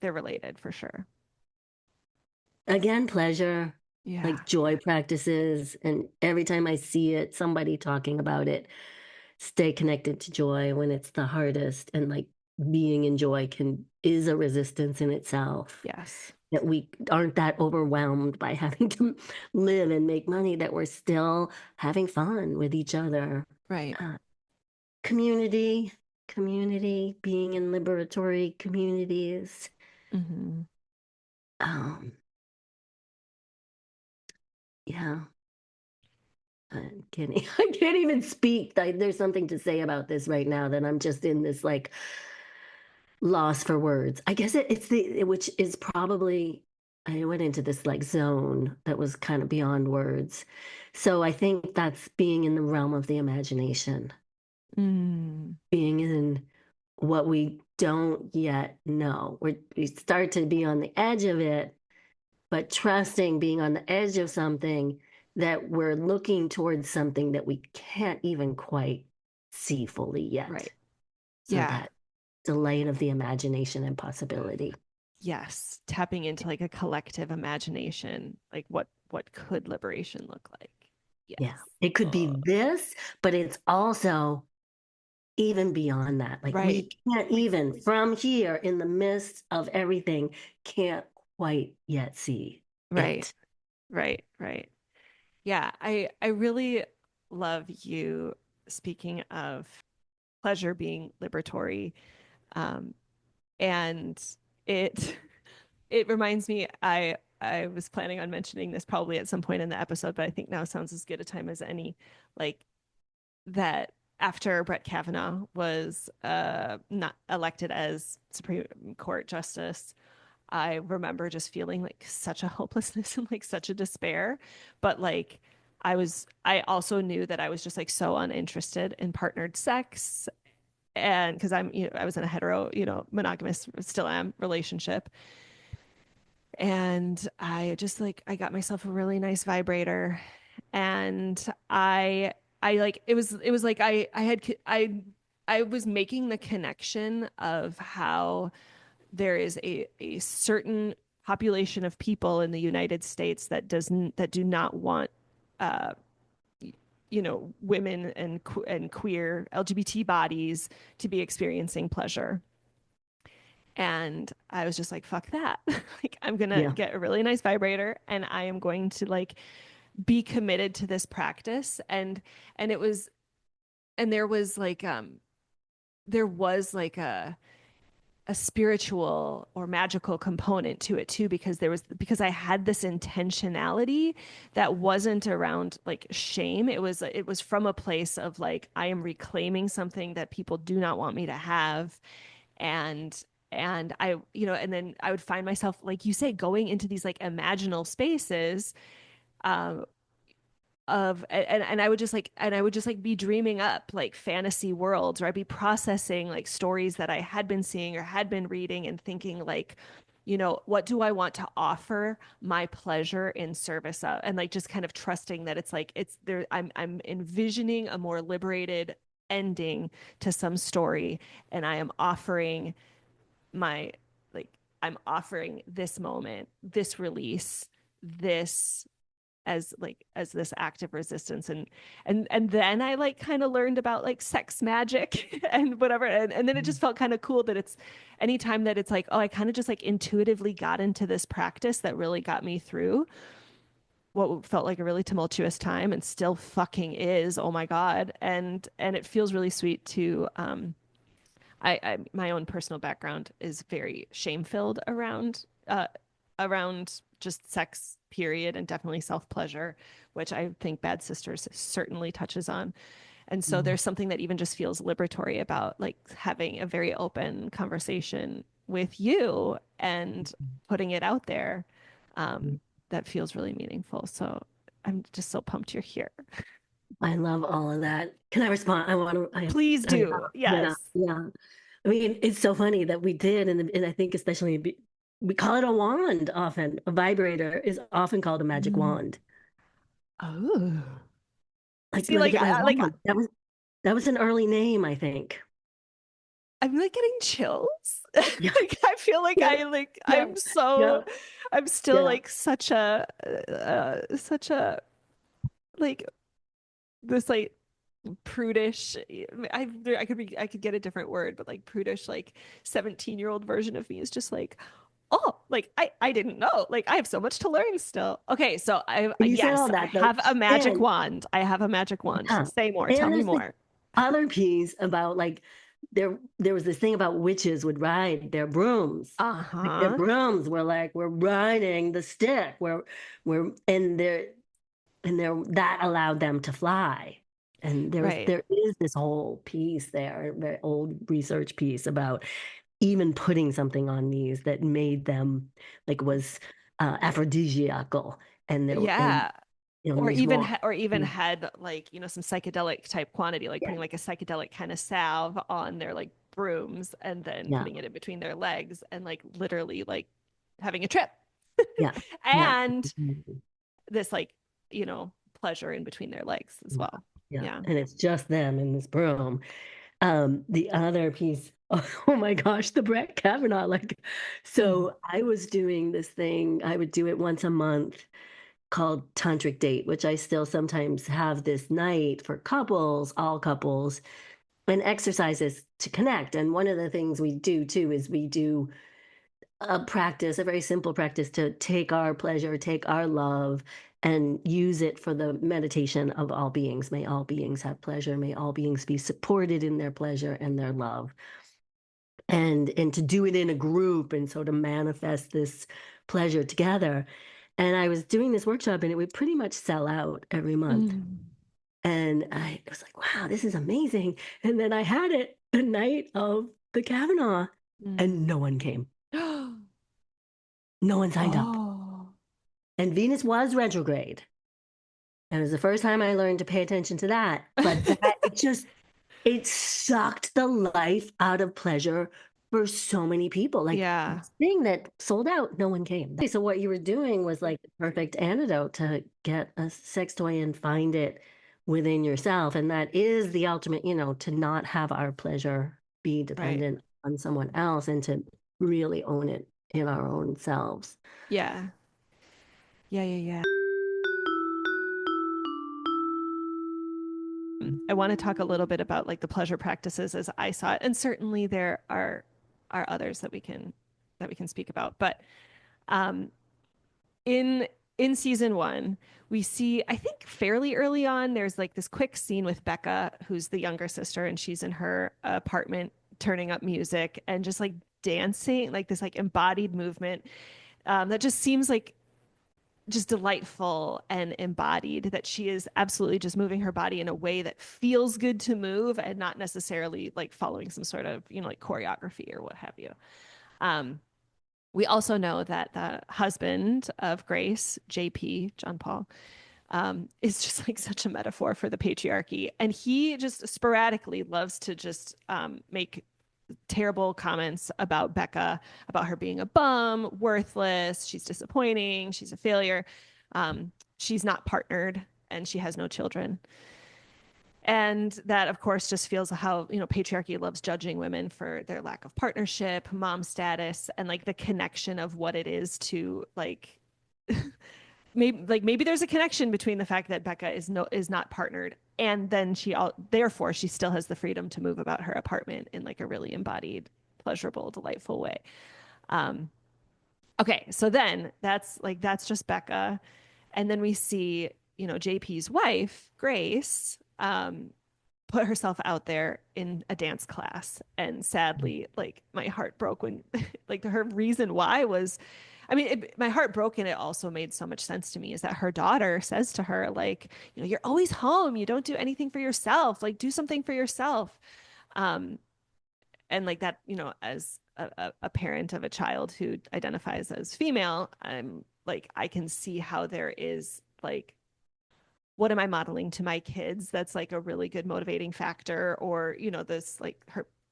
they're related for sure. Again, pleasure, Yeah. like joy practices. And every time I see it, somebody talking about it, stay connected to joy when it's the hardest. And like being in joy is a resistance in itself. Yes. That we aren't that overwhelmed by having to live and make money, that we're still having fun with each other. Right. Uh, community, being in liberatory communities. Mm-hmm. Um, yeah. I can't even speak. There's something to say about this right now that I'm just in this like loss for words. I guess which is probably, I went into this like zone that was kind of beyond words. So I think that's being in the realm of the imagination, Mm. being in what we don't yet know. We start to be on the edge of it, but trusting being on the edge of something, that we're looking towards something that we can't even quite see fully yet. Right. So Yeah. that delight of the imagination and possibility. Yes. Tapping into like a collective imagination, like what could liberation look like? Yes. Yeah. It could be Oh, this, but it's also even beyond that. Like right. we can't even from here in the midst of everything, can't quite yet see Right. it. Right. Right. Yeah. I really love you speaking of pleasure being liberatory. Um, and it it reminds me, I was planning on mentioning this probably at some point in the episode, but I think now sounds as good a time as any. Like that after Brett Kavanaugh was not elected as Supreme Court Justice, I remember just feeling like such a hopelessness and like such a despair. But like I also knew that I was just like so uninterested in partnered sex. And because I was in a hetero, monogamous, still am relationship. And I just like, I got myself a really nice vibrator, and I like, it was like I was making the connection of how there is a certain population of people in the United States that do not want uh women and queer LGBT bodies to be experiencing pleasure. And I was just like, fuck that. Like, I'm going to Yeah. get a really nice vibrator and I am going to like be committed to this practice. And it was, and there was like a spiritual or magical component to it too, because I had this intentionality that wasn't around like shame. It was from a place of like, I am reclaiming something that people do not want me to have. And and then I would find myself, like you say, going into these like imaginal spaces um and I would just like be dreaming up like fantasy worlds, or I'd be processing like stories that I had been seeing or had been reading and thinking like, what do I want to offer my pleasure in service of, and like just kind of trusting that it's like it's there, I'm envisioning a more liberated ending to some story, and I am offering my like I'm offering this moment, this release, this as this act of resistance. And then I like kind of learned about like sex magic and whatever, and then it just felt kind of cool that it's anytime that it's like, oh, I kind of just like intuitively got into this practice that really got me through what felt like a really tumultuous time, and still fucking is, oh my god. And it feels really sweet to I my own personal background is very shame filled around just sex, period, and definitely self pleasure, which I think Bad Sisters certainly touches on. And so Mhm. there's something that even just feels liberatory about like having a very open conversation with you and putting it out there, um, that feels really meaningful. So I'm just so pumped you're here. I love all of that. Can I respond? I want to. Please do. Yeah, Yes. yeah. I mean, it's so funny that we did, and I think especially we call it a wand often. A vibrator is often called a magic Mm. wand. Oh. Like, See, let me like get my I like wand. That was an early name, I think. I'm like getting chills. Yeah, Like I feel like yeah, yeah, yeah, I'm still yeah, like such a like this like prudish I could get a different word, but like prudish like 17-year-old version of me is just like, oh, like I didn't know, like I have so much to learn still. Okay, so I And you said yes, all I that though, have a magic and wand. I have a magic wand. yeah, Say more, tell and me there's this more. other piece about like there was this thing about witches would ride their brooms. Like their Uh-huh. brooms were like we're riding the stick. We're and that allowed them to fly. And Right. there is this whole piece there, very old research piece about even putting something on these that made them like was aphrodisiacal, and Yeah. these wands. Or even had like, some psychedelic type quantity, like Yeah, putting like a psychedelic kind of salve on their like brooms and then yeah, putting it in between their legs and like literally like having a trip. yeah, yeah. And this like, pleasure in between their legs as Yeah, well. yeah. Yeah. And it's just them in this broom. The other piece, oh my gosh, the Brett Kavanaugh. Like, Mm. so I was doing this thing, I would do it once a month called Tantric Date, which I still sometimes have this night for couples, all couples, and exercises to connect. And one of the things we do too is we do a practice, a very simple practice to take our pleasure, take our love, and use it for the meditation of all beings. May all beings have pleasure. May all beings be supported in their pleasure and their love. And to do it in a group and so to manifest this pleasure together. And I was doing this workshop and it would pretty much sell out every month. Mm. And I was like, wow, this is amazing. And then I had it the night of the Kavanaugh and no one came. Mm. No one signed up. Oh. And Venus was retrograde. And it was the first time I learned to pay attention to that. But that it sucked the life out of pleasure for so many people. Like Yeah. this thing that sold out, no one came. So what you were doing was like the perfect antidote to get a sex toy and find it within yourself. And that is the ultimate, to not have our pleasure be Right. dependent on someone else and to really own it in our own selves. Yeah. Yeah, yeah, yeah. I want to talk a little bit about like the pleasure practices as I saw it, and certainly there are others that we can speak about. But um, in season one, we see I think fairly early on there's like this quick scene with Becca, who's the younger sister, and she's in her apartment turning up music and just like dancing, like this like embodied movement that just seems like just delightful and embodied, that she is absolutely just moving her body in a way that feels good to move and not necessarily like following some sort of, like choreography or what have you. Um, we also know that the husband of Grace, JP, John Paul, is just like such a metaphor for the patriarchy. And he just sporadically loves to just make terrible comments about Becca, about her being a bum, worthless, she's disappointing, she's a failure. She's not partnered and she has no children. And that, of course, just feels how, patriarchy loves judging women for their lack of partnership, mom status, and like the connection of what it is to like maybe there's a connection between the fact that Becca is not partnered and then therefore she still has the freedom to move about her apartment in like a really embodied, pleasurable, delightful way. Um, okay, so then that's just Becca, and then we see JP's wife Grace put herself out there in a dance class, and sadly like my heart broke when like her reason why was, I mean, my heart broke, and it also made so much sense to me, is that her daughter says to her, like, you're always home. You don't do anything for yourself. Like, do something for yourself. Um, and like that, as a parent of a child who identifies as female, I'm like, I can see how there is like what am I modeling to my kids that's like a really good motivating factor, or this like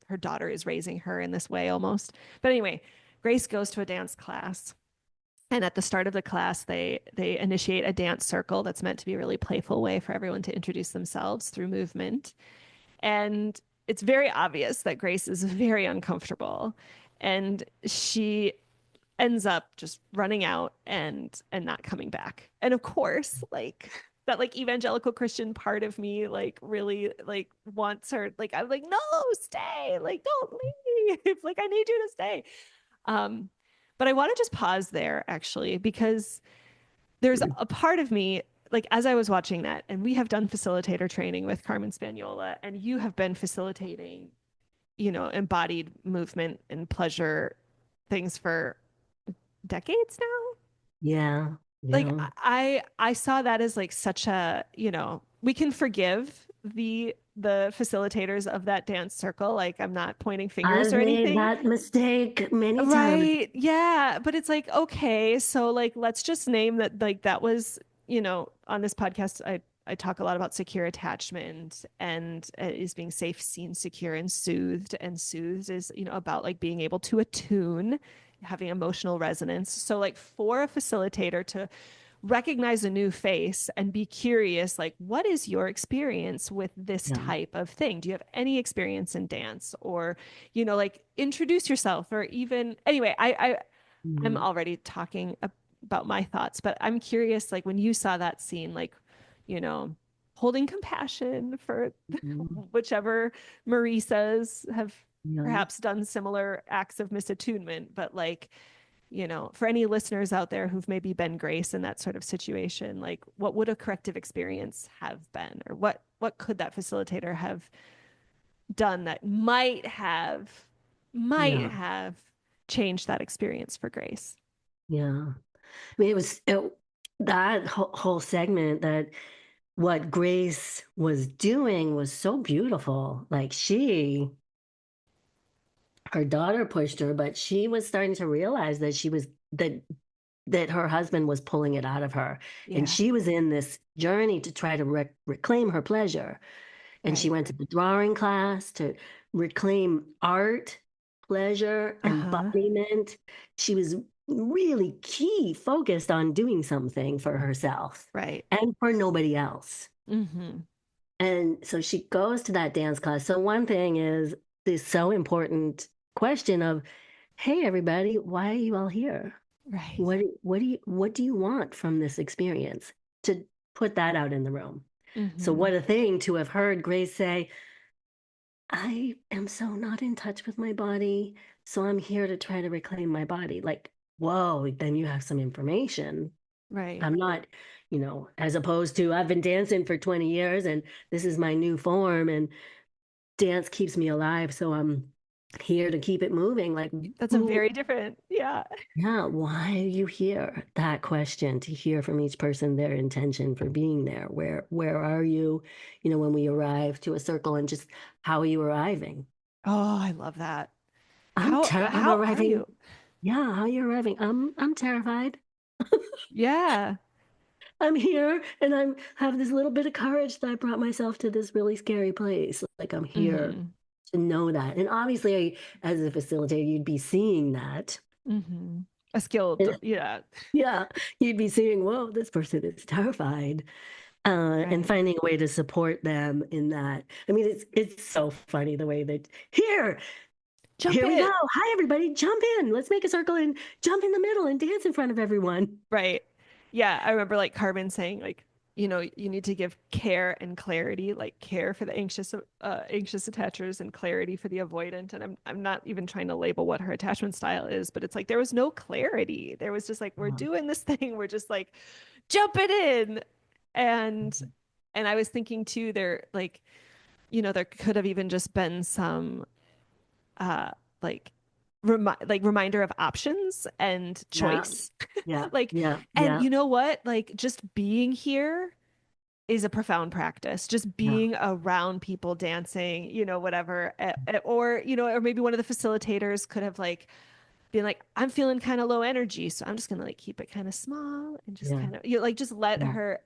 her daughter is raising her in this way almost. But anyway, Grace goes to a dance class, and at the start of the class they initiate a dance circle that's meant to be a really playful way for everyone to introduce themselves through movement. And it's very obvious that Grace is very uncomfortable, and she ends up just running out and not coming back. And of course, like that like evangelical Christian part of me like really like wants her, like I'm like, no, stay, like don't leave. Like I need you to stay. Um, but I want to just pause there actually, because there's a part of me, like as I was watching that, and we have done facilitator training with Carmen Spaniola, and you have been facilitating, embodied movement and pleasure things for decades now. Yeah. Like Yeah. I saw that as like such a, we can forgive the facilitators of that dance circle. Like I'm not pointing fingers I've or made anything. that mistake many times. Right. Yeah. But it's like, okay, so like let's just name that, like that was, on this podcast, I talk a lot about secure attachment, and is being safe, seen, secure, and soothed. And soothed is, about like being able to attune, having emotional resonance. So like for a facilitator to recognize a new face and be curious, like, what is your experience with this Yeah. type of thing? Do you have any experience in dance? Or, like introduce yourself, or even anyway, I'm Mhm. already talking about my thoughts, but I'm curious, like when you saw that scene, like, you know, holding compassion for Mhm. whichever Marisas have Yeah. perhaps done similar acts of misattunement, but like, for any listeners out there who've maybe been Grace in that sort of situation, like what would a corrective experience have been, or what could that facilitator have done that might Yeah. have changed that experience for Grace? Yeah. I mean, that whole segment, that what Grace was doing was so beautiful. Like her daughter pushed her, but she was starting to realize that that her husband was pulling it out of her, and Yeah, she was in this journey to try to reclaim her pleasure. And she right. went to the drawing class to reclaim art, pleasure, Uh-huh. embodiment. She was really key focused on doing something for herself Right. and for nobody else. Mm-hmm. And so she goes to that dance class. So one thing is this so important question of, hey everybody, why are you all here? Right. What do you want from this experience? To put that out in the room. So Mm-hmm. what a thing to have heard Grace say, I am so not in touch with my body, so I'm here to try to reclaim my body. Like, whoa, then you have some information. Right. I'm not, as opposed to I've been dancing for 20 years and this is my new form and dance keeps me alive, so I'm here to keep it moving. Like, That's a who, very different, yeah. yeah, why are you here? That question, to hear from each person their intention for being there. Where are you, when we arrive to a circle, and just how are you arriving? Oh, I love that. I'm How are arriving. you? Yeah, how are you arriving? I'm terrified. Yeah. I'm here and I'm have this little bit of courage that I brought myself to this really scary place. Like I'm here Mm-hmm. to know that. And obviously, as a facilitator, you'd be seeing that. Mm-hmm. A skilled, And yeah. yeah, you'd be seeing, whoa, this person is terrified. And Right. finding a way to support them in that. I mean, it's so funny the way that Jump here we go. in. Hi everybody, jump in. Let's make a circle and jump in the middle and dance in front of everyone. Right. Yeah, I remember like Carmen saying like, you need to give care and clarity, like care for the anxious attachers and clarity for the avoidant. And I'm not even trying to label what her attachment style is, but it's like there was no clarity. There was just like, we're doing this thing, we're just like jumping in. And I was thinking too, there like, there could have even just been some uh like reminder of options and Yeah, choice. yeah, Like, yeah, and yeah, you know what? Like, just being here is a profound practice. Just yeah, being around people dancing, whatever. Or, or maybe one of the facilitators could have like been like, I'm feeling kind of low energy. So I'm just gonna like keep it kind of small and just yeah, kind of, like just let yeah, her.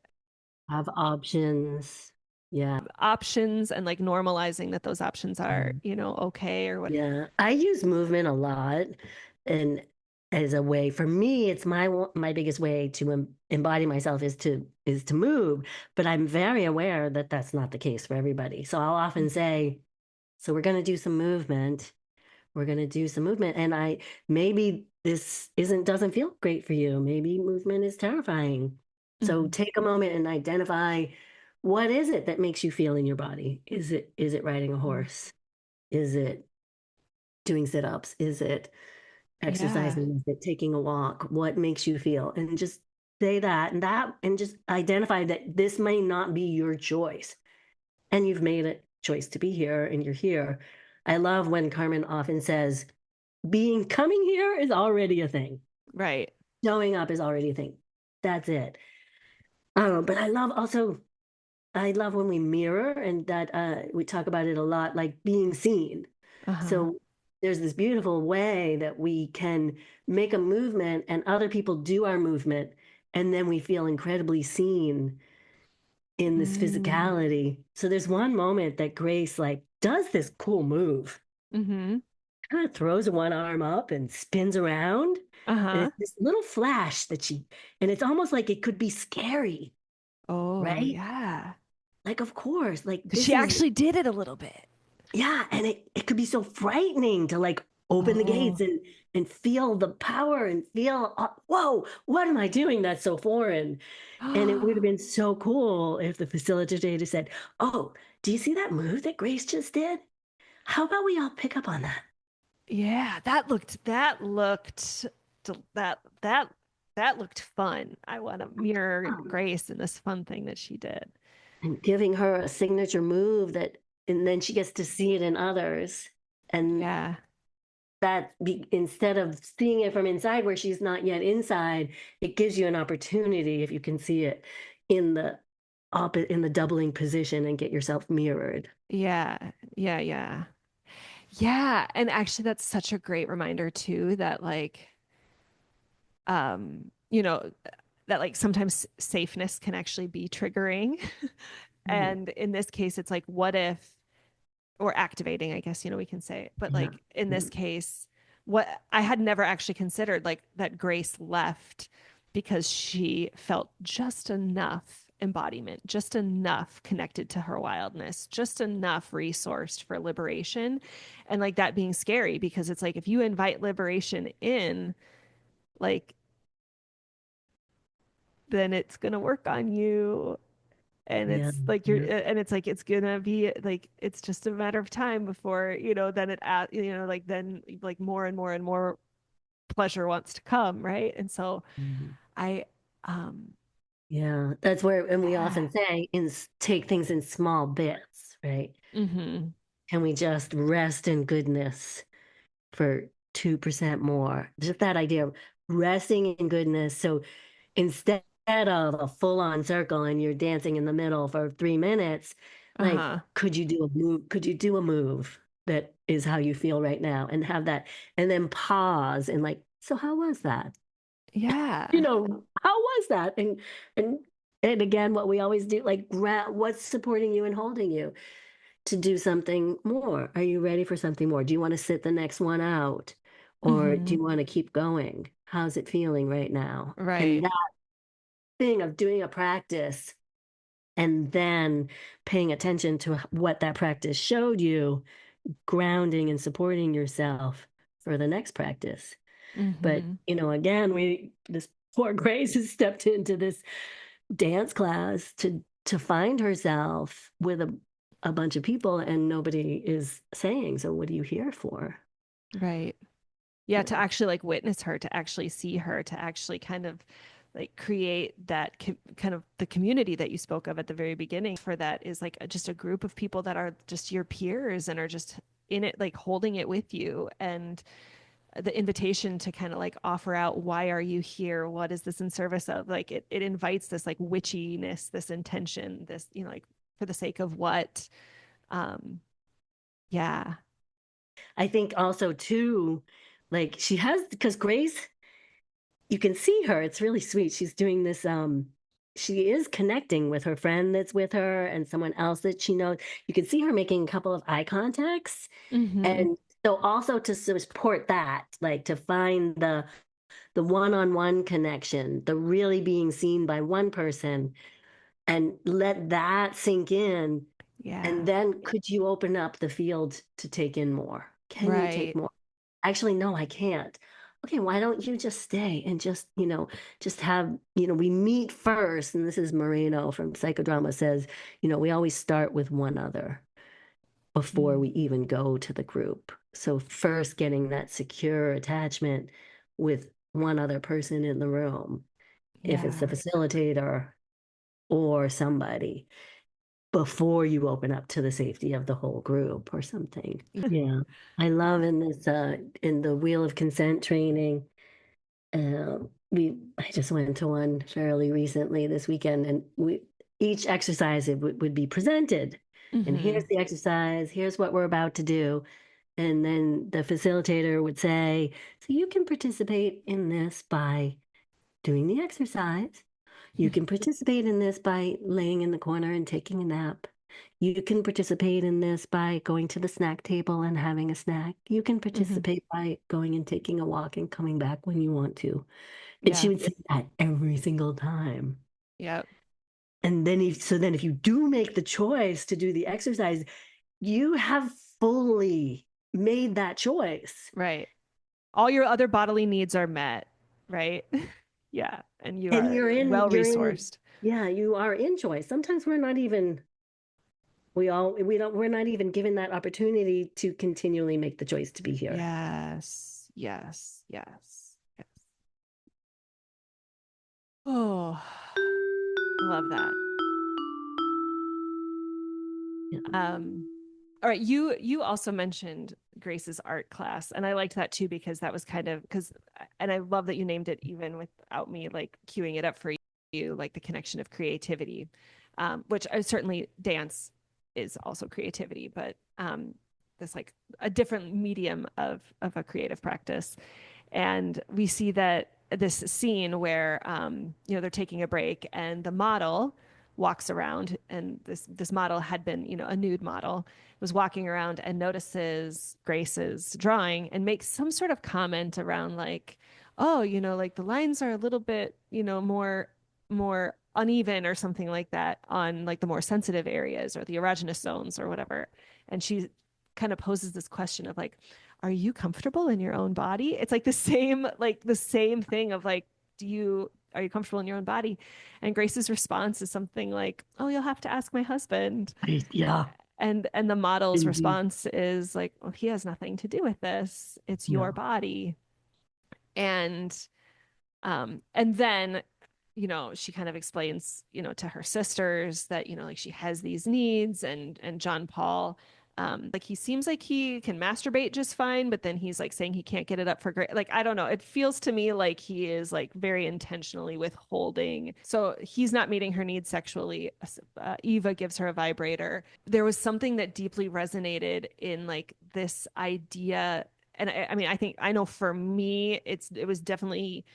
Have options. Yeah. options and like normalizing that those options are, Mhm. okay or what. Yeah. I use movement a lot, and as a way for me, it's my biggest way to embody myself is to move, but I'm very aware that that's not the case for everybody. So I'll often say, so we're going to do some movement. We're going to do some movement, and maybe this isn't doesn't feel great for you. Maybe movement is terrifying. So Mhm. take a moment and identify, what is it that makes you feel in your body? Is it riding a Mhm. horse? Is it doing sit-ups? Is it Yeah. exercising? Is it taking a walk? What makes you feel? And just say that and just identify that this may not be your choice. And you've made a choice to be here and you're here. I love when Carmen often says, coming here is already a thing. Right. Showing up is already a thing. That's it. But I love when we mirror, and that we talk about it a lot, like being seen. Uh-huh. So there's this beautiful way that we can make a movement and other people do our movement, and then we feel incredibly seen in this Mm. physicality. So there's one moment that Grace like does this cool move, Mhm. kind of throws one arm up and spins around. And Uh-huh. it's this little flash and it's almost like it could be scary, Oh, right? yeah. Like, of course, like Because she actually did it a little bit. yeah, and it could be so frightening to like open the gates Oh. and feel the power and feel, whoa, what am I doing? That's so foreign. And it would have been so cool if the facilitator said, oh, do you see that move that Grace just did? How about we all pick up on that? Yeah, that looked fun. I want to mirror Grace in this fun thing that she did. And giving her a signature move and then she gets to see it in others. And Yeah. instead of seeing it from inside where she's not yet inside, it gives you an opportunity, if you can see it in the doubling position, and get yourself mirrored. Yeah. Yeah, yeah. Yeah, and actually that's such a great reminder too that like um, you know, that like sometimes safeness can actually be triggering. Mhm. And in this case it's like what if, or activating, I guess, we can say. But Yeah. like in Yeah. this case, what I had never actually considered, like that Grace left because she felt just enough embodiment, just enough connected to her wildness, just enough resourced for liberation. And like that being scary because it's like if you invite liberation in, like then it's going to work on you, and Yeah. it's like you're Yeah. and it's like it's gonna be like it's just a matter of time before then like then like more and more and more pleasure wants to come, right? And so Mhm. I um Yeah. That's where, and we yeah. often say, take things in small bits, right? Mm-hmm. Can we just rest in goodness for 2% more? Just that idea of resting in goodness. So instead of a full-on circle and you're dancing in the middle for 3 minutes, like, Uh-huh. could you do a move? Could you do a move that is how you feel right now, and have that, and then pause and like, so how was that? Yeah. How was that? And and again, what we always do, like, what's supporting you and holding you to do something more? Are you ready for something more? Do you want to sit the next one out? Or do Mm-hmm. you want to keep going? How's it feeling right now? And Right. that thing of doing a practice and then paying attention to what that practice showed you, grounding and supporting yourself for the next practice. But, Mm-hmm. again, this poor Grace has stepped into this dance class to find herself with a bunch of people, and nobody is saying, so what are you here for? Right. Yeah, to actually like witness her, to actually see her, to actually kind of like create that kind of the community that you spoke of at the very beginning. For that is like just a group of people that are just your peers and are just in it, like holding it with you. And the invitation to kind of like offer out, why are you here? What is this in service of? Like it invites this like witchiness, this intention, this, like for the sake of what? Um, yeah. I think also too, like, she has, because Grace, you can see her, it's really sweet. She's doing this she is connecting with her friend that's with her and someone else that she knows. You can see her making a couple of eye contacts. Mm-hmm. And so also to support that, like to find the one-on-one connection, the really being seen by one person, and let that sink in. Yeah. And then could you open up the field to take in more? Can you take Right. more? Actually, no, I can't. Okay, why don't you just stay and just have, we meet first. And this is Moreno from Psychodrama says, we always start with one other before we Mm. even go to the group. So first getting that secure attachment with one other person in the room, if it's the Yeah. facilitator or somebody, before you open up to the safety of the whole group or something. Yeah. I love in this in the Wheel of Consent training. I just went to one fairly recently this weekend, and we each exercise it would be presented. And Mm-hmm. here's the exercise, here's what we're about to do. And then the facilitator would say, so you can participate in this by doing the exercise. You can participate in this by laying in the corner and taking a nap. You can participate in this by going to the snack table and having a snack. You can Mm-hmm. participate by going and taking a walk and coming back when you want to. And she Yeah. would say that every single time. Yep. And then if you do make the choice to do the exercise, you have fully made that choice. Right. All your other bodily needs are met, right? Yeah. And you And are well resourced. yeah, you are in choice. Sometimes we're not even given that opportunity to continually make the choice to be here. Yes. Yes. Yes. Yes. Oh, I love that. Yeah. All right, you also mentioned Grace's art class, and I liked that too because that was kind of because, and I love that you named it even without me like queuing it up for you, like the connection of creativity, which I certainly dance is also creativity, but this like a different medium of a creative practice. And we see that this scene where they're taking a break and the model walks around, and this model had been a nude model, was walking around and notices Grace's drawing and makes some sort of comment around like, oh, like the lines are a little bit more uneven or something like that on like the more sensitive areas or the erogenous zones or whatever. And she kind of poses this question of like, are you comfortable in your own body? It's like the same thing of like, are you comfortable in your own body? And Grace's response is something like, oh, you'll have to ask my husband. Yeah, And the model's indeed. response is like, well, he has nothing to do with this. It's your No. body. And then she kind of explains to her sisters that like she has these needs, and John Paul, like he seems like he can masturbate just fine, but then he's like saying he can't get it up for great, like I don't know, it feels to me like he is like very intentionally withholding, so he's not meeting her needs sexually. Eva gives her a vibrator. There was something that deeply resonated in like this idea, and I mean, I think I know for me it was definitely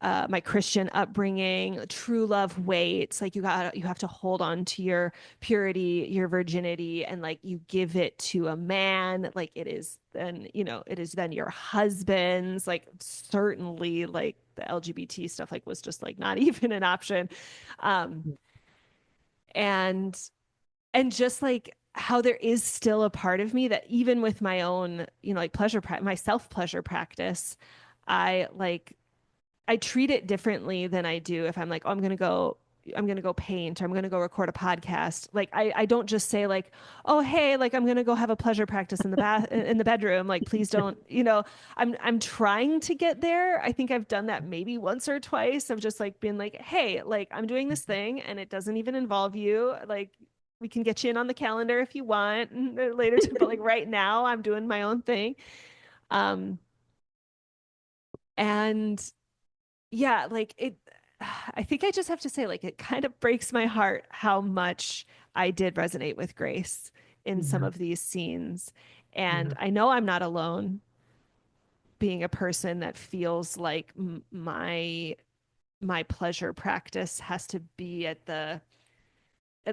my Christian upbringing. True love waits. Like you have to hold on to your purity, your virginity, and like you give it to a man. Like it is then your husband's. Like certainly, like the LGBT stuff, like was just like not even an option. Um, and and just like how there is still a part of me that even with my own, like my self pleasure practice, I like I treat it differently than I do if I'm like, oh, I'm gonna go paint, or I'm gonna go record a podcast. Like I don't just say like, oh hey, like I'm gonna go have a pleasure practice in the bedroom. Like please don't, I'm trying to get there. I think I've done that maybe once or twice of just like being like, hey, like I'm doing this thing and it doesn't even involve you. Like we can get you in on the calendar if you want later, but like right now I'm doing my own thing. Um, and yeah, like I think I just have to say, like, it kind of breaks my heart how much I did resonate with Grace in some Yeah, of these scenes. And yeah, I know I'm not alone being a person that feels like my my pleasure practice has to be at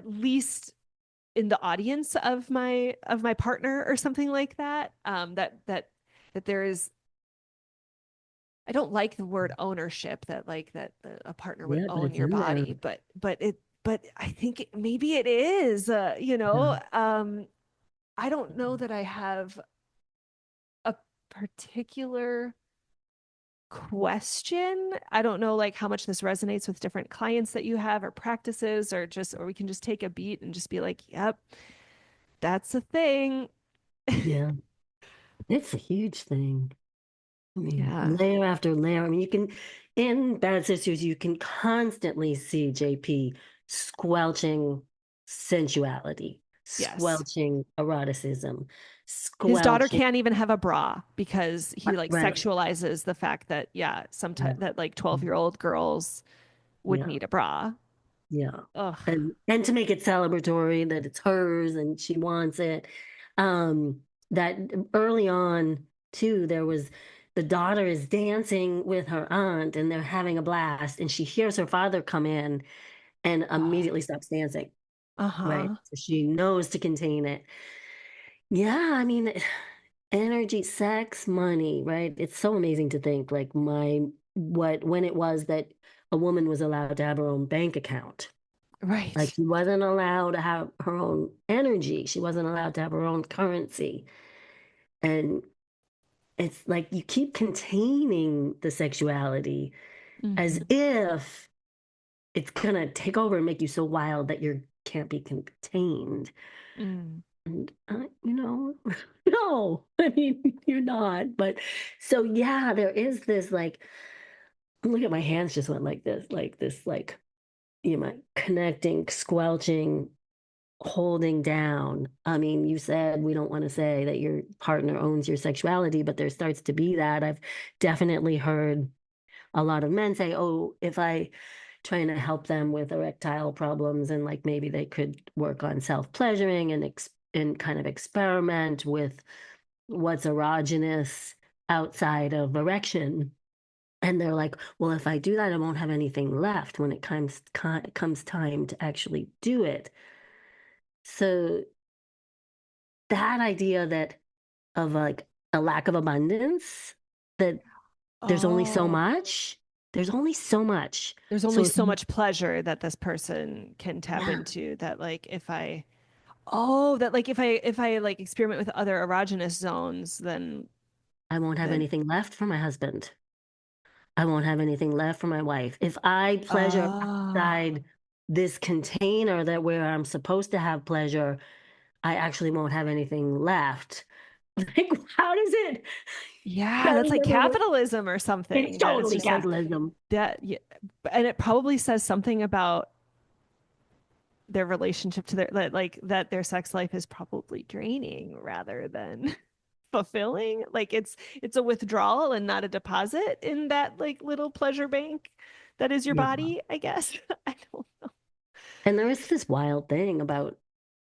least in the audience of my partner or something like that. That there is, I don't like the word ownership, that like that a partner would Yeah, but own it's your in there. body, but I think maybe it is, Yeah. I don't know that I have a particular question. I don't know like how much this resonates with different clients that you have or practices, or we can just take a beat and just be like, yep, that's a thing. Yeah. It's a huge thing. I mean, Yeah. layer after layer. I mean, you can, in Bad Sisters, you can constantly see JP squelching sensuality, Yes. squelching eroticism, His daughter squelching, can't even have a bra because he like right? sexualizes the fact that, yeah, sometimes Yeah, that like 12-year-old girls would yeah, need a bra. yeah. Ugh. And to make it celebratory that it's hers and she wants it. That early on too, there was the daughter is dancing with her aunt and they're having a blast, and she hears her father come in and immediately stops dancing. Right. Uh-huh. So she knows to contain it. Yeah, I mean, energy, sex, money, right? It's so amazing to think like when it was that a woman was allowed to have her own bank account. Like Right. she wasn't allowed to have her own energy. She wasn't allowed to have her own currency. And it's like you keep containing the sexuality as Mm-hmm. if it's gonna take over and make you so wild that you can't be contained. Mm. And no, I mean, you're not. But so yeah, there is this like, look at my hands just went like this, like, connecting, squelching, holding down. I mean, you said we don't want to say that your partner owns your sexuality, but there starts to be that. I've definitely heard a lot of men say, oh, if I trying to help them with erectile problems and like maybe they could work on self-pleasuring and kind of experiment with what's erogenous outside of erection. And they're like, well, if I do that, I won't have anything left when it comes time to actually do it. So that idea that of like a lack of abundance, that there's only so Oh, much, there's only so much. there's only So if so much pleasure that this person can tap yeah, into, that like if I oh, that like if I like experiment with other erogenous zones, I won't have then anything left for my husband. I won't have anything left for my wife. If I pleasure oh, outside this container that where I'm supposed to have pleasure, I actually won't have anything left. Like, yeah, how that's does like it ever work? capitalism or It's something. That it's totally just like capitalism. that, yeah, and it probably says something about their relationship to like that their sex life is probably draining rather than fulfilling. Like it's a withdrawal and not a deposit in that like little pleasure bank that is your Yeah. body, I guess. I don't know. And there is this wild thing about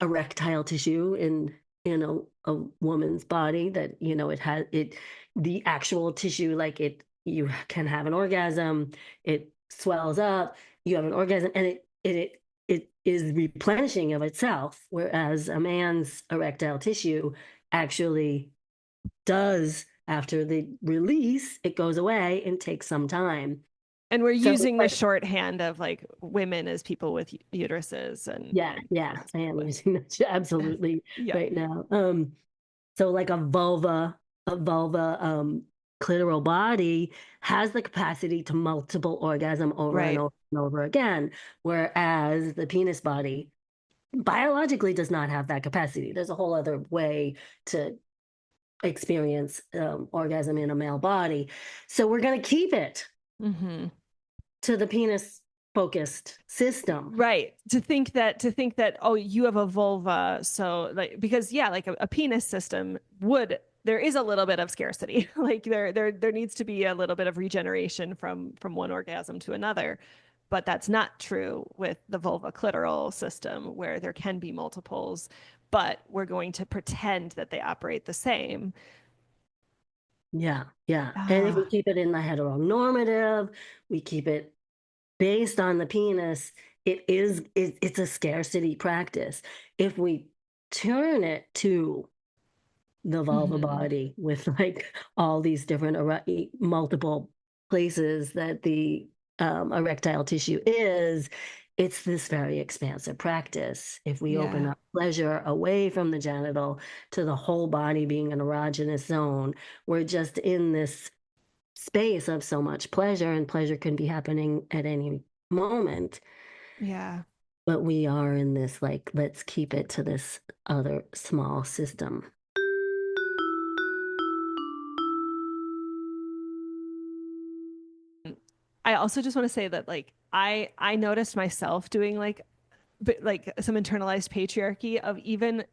erectile tissue in a woman's body that, it has the actual tissue, like you can have an orgasm, it swells up, you have an orgasm, and it is replenishing of itself, whereas a man's erectile tissue actually does after the release, it goes away and takes some time. And we're So using the like, shorthand of like women as people with uteruses yeah, and yeah, I am using that absolutely yeah. right now. So like a vulva, clitoral body has the capacity to multiple orgasm over and Right. over and over again, whereas the penis body biologically does not have that capacity. There's a whole other way to experience orgasm in a male body. So we're going to keep it Mm-hmm. to the penis focused system. Right. To think that, oh, you have a vulva, so like, because yeah, like a penis system would, there is a little bit of scarcity. Like there needs to be a little bit of regeneration from one orgasm to another. But that's not true with the vulva clitoral system, where there can be multiples, but we're going to pretend that they operate the same. Yeah, yeah. And if we Ah, keep it in the heteronormative, we keep it based on the penis, it's a scarcity practice. If we turn it to the vulva body with like all these different multiple places that the erectile tissue is, it's this very expansive practice. If we open Yeah. up pleasure away from the genital to the whole body being an erogenous zone, we're just in this space of so much pleasure, and pleasure can be happening at any moment. Yeah. But we are in this, like, let's keep it to this other small system. I also just want to say that like I noticed myself doing like some internalized patriarchy of even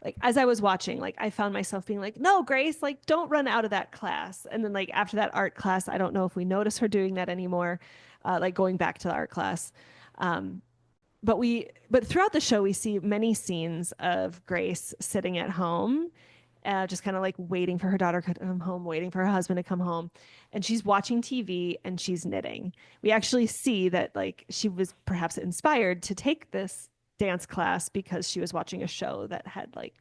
like as I was watching, like I found myself being like, no, Grace, like don't run out of that class. And then like after that art class, I don't know if we notice her doing that anymore, like going back to the art class. Um, but throughout the show, we see many scenes of Grace sitting at home, just kind of like waiting for her daughter to come home, waiting for her husband to come home. And she's watching TV and she's knitting. We actually see that like she was perhaps inspired to take this dance class because she was watching a show that had like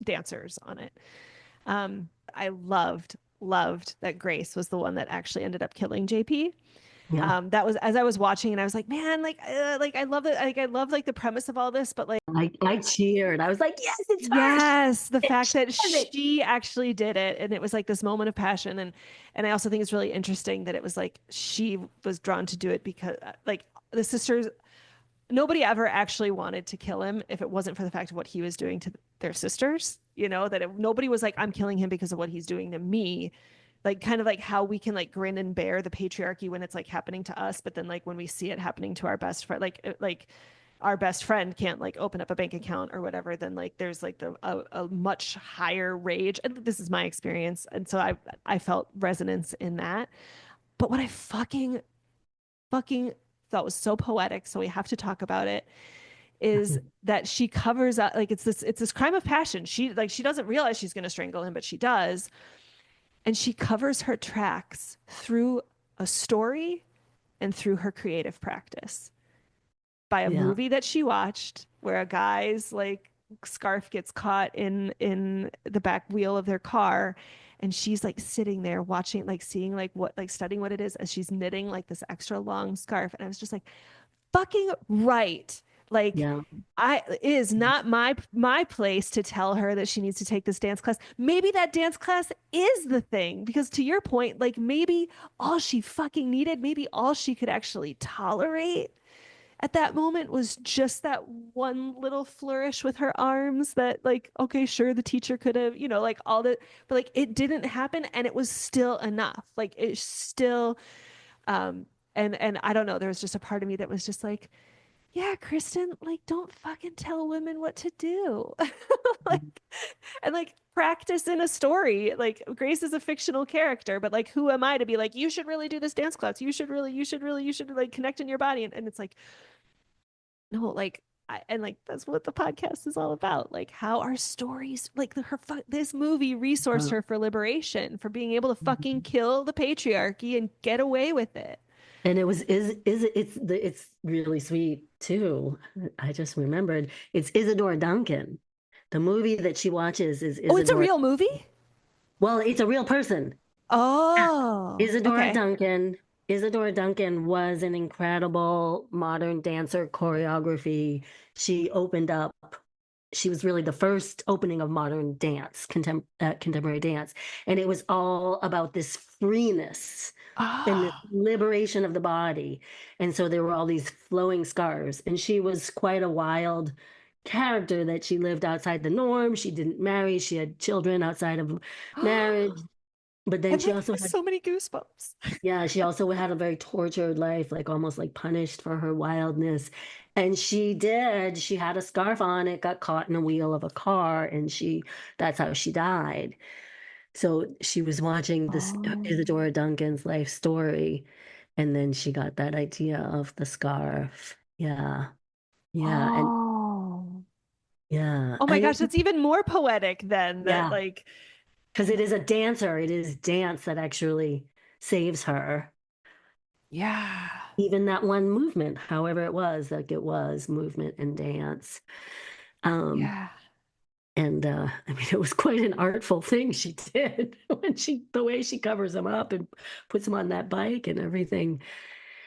dancers on it. I loved that Grace was the one that actually ended up killing JP. Yeah. That was as I was watching and I was like, man, like I love it. Like I love like the premise of all this, but like I cheered. I was like, yes, it's her. yes, the She fact that does it. she actually did it and it was like this moment of passion and I also think it's really interesting that it was like she was drawn to do it because like the sisters nobody ever actually wanted to kill him if it wasn't for the fact of what he was doing to their sisters, you know, nobody was like I'm killing him because of what he's doing to me. Like kind of like how we can like grin and bear the patriarchy when it's like happening to us, but then like when we see it happening to our best friend, like our best friend can't like open up a bank account or whatever, then like there's like a much higher rage. And this is my experience. And so I felt resonance in that. But what I fucking thought was so poetic, so we have to talk about it, is that she covers up like it's this crime of passion. She doesn't realize she's gonna strangle him, but she does. And she covers her tracks through a story and through her creative practice by a Yeah. movie that she watched where a guy's like scarf gets caught in the back wheel of their car and she's like sitting there watching like seeing like what like studying what it is as she's knitting like this extra long scarf and I was just like fucking right like Yeah. it is not my place to tell her that she needs to take this dance class. Maybe that dance class is the thing because to your point, like maybe all she fucking needed, maybe all she could actually tolerate at that moment was just that one little flourish with her arms that like okay sure the teacher could have you know like all the but like it didn't happen and it was still enough like it's still um and I don't know there was just a part of me that was just like yeah Kristen like don't fucking tell women what to do like and like practice in a story like Grace is a fictional character but like who am I to be like you should really do this dance class you should like connect in your body and it's like no, like, and like that's what the podcast is all about. Like, how our stories, like this movie resourced Uh, her for liberation, for being able to fucking kill the patriarchy and get away with it. and it was it's really sweet too. I just remembered it's Isadora Duncan. The movie that she watches is Oh, it's a Isadora. real movie? Well, it's a real person. Oh, Isadora okay. Duncan. Isadora Duncan was an incredible modern dancer choreography. She opened up, she was really the first opening of modern dance, contemporary dance. And it was all about this freeness and this Oh, liberation of the body. And so there were all these flowing scarves. And she was quite a wild character that she lived outside the norm. She didn't marry, she had children outside of marriage. But then I'm she like, also had, so many goosebumps. yeah, she also had a very tortured life, like almost like punished for her wildness. And she had a scarf on, it got caught in a wheel of a car, and that's how she died. So she was watching this Oh, Isadora Duncan's life story, and then she got that idea of the scarf. Yeah. Yeah. And oh, yeah. oh my And gosh, that's even more poetic than that. yeah, Like, because it is a dancer, it is dance that actually saves her. yeah. even that one movement, however it was, like it was movement and dance. Um, Yeah. and I mean, it was quite an artful thing she did when the way she covers him up and puts him on that bike and everything.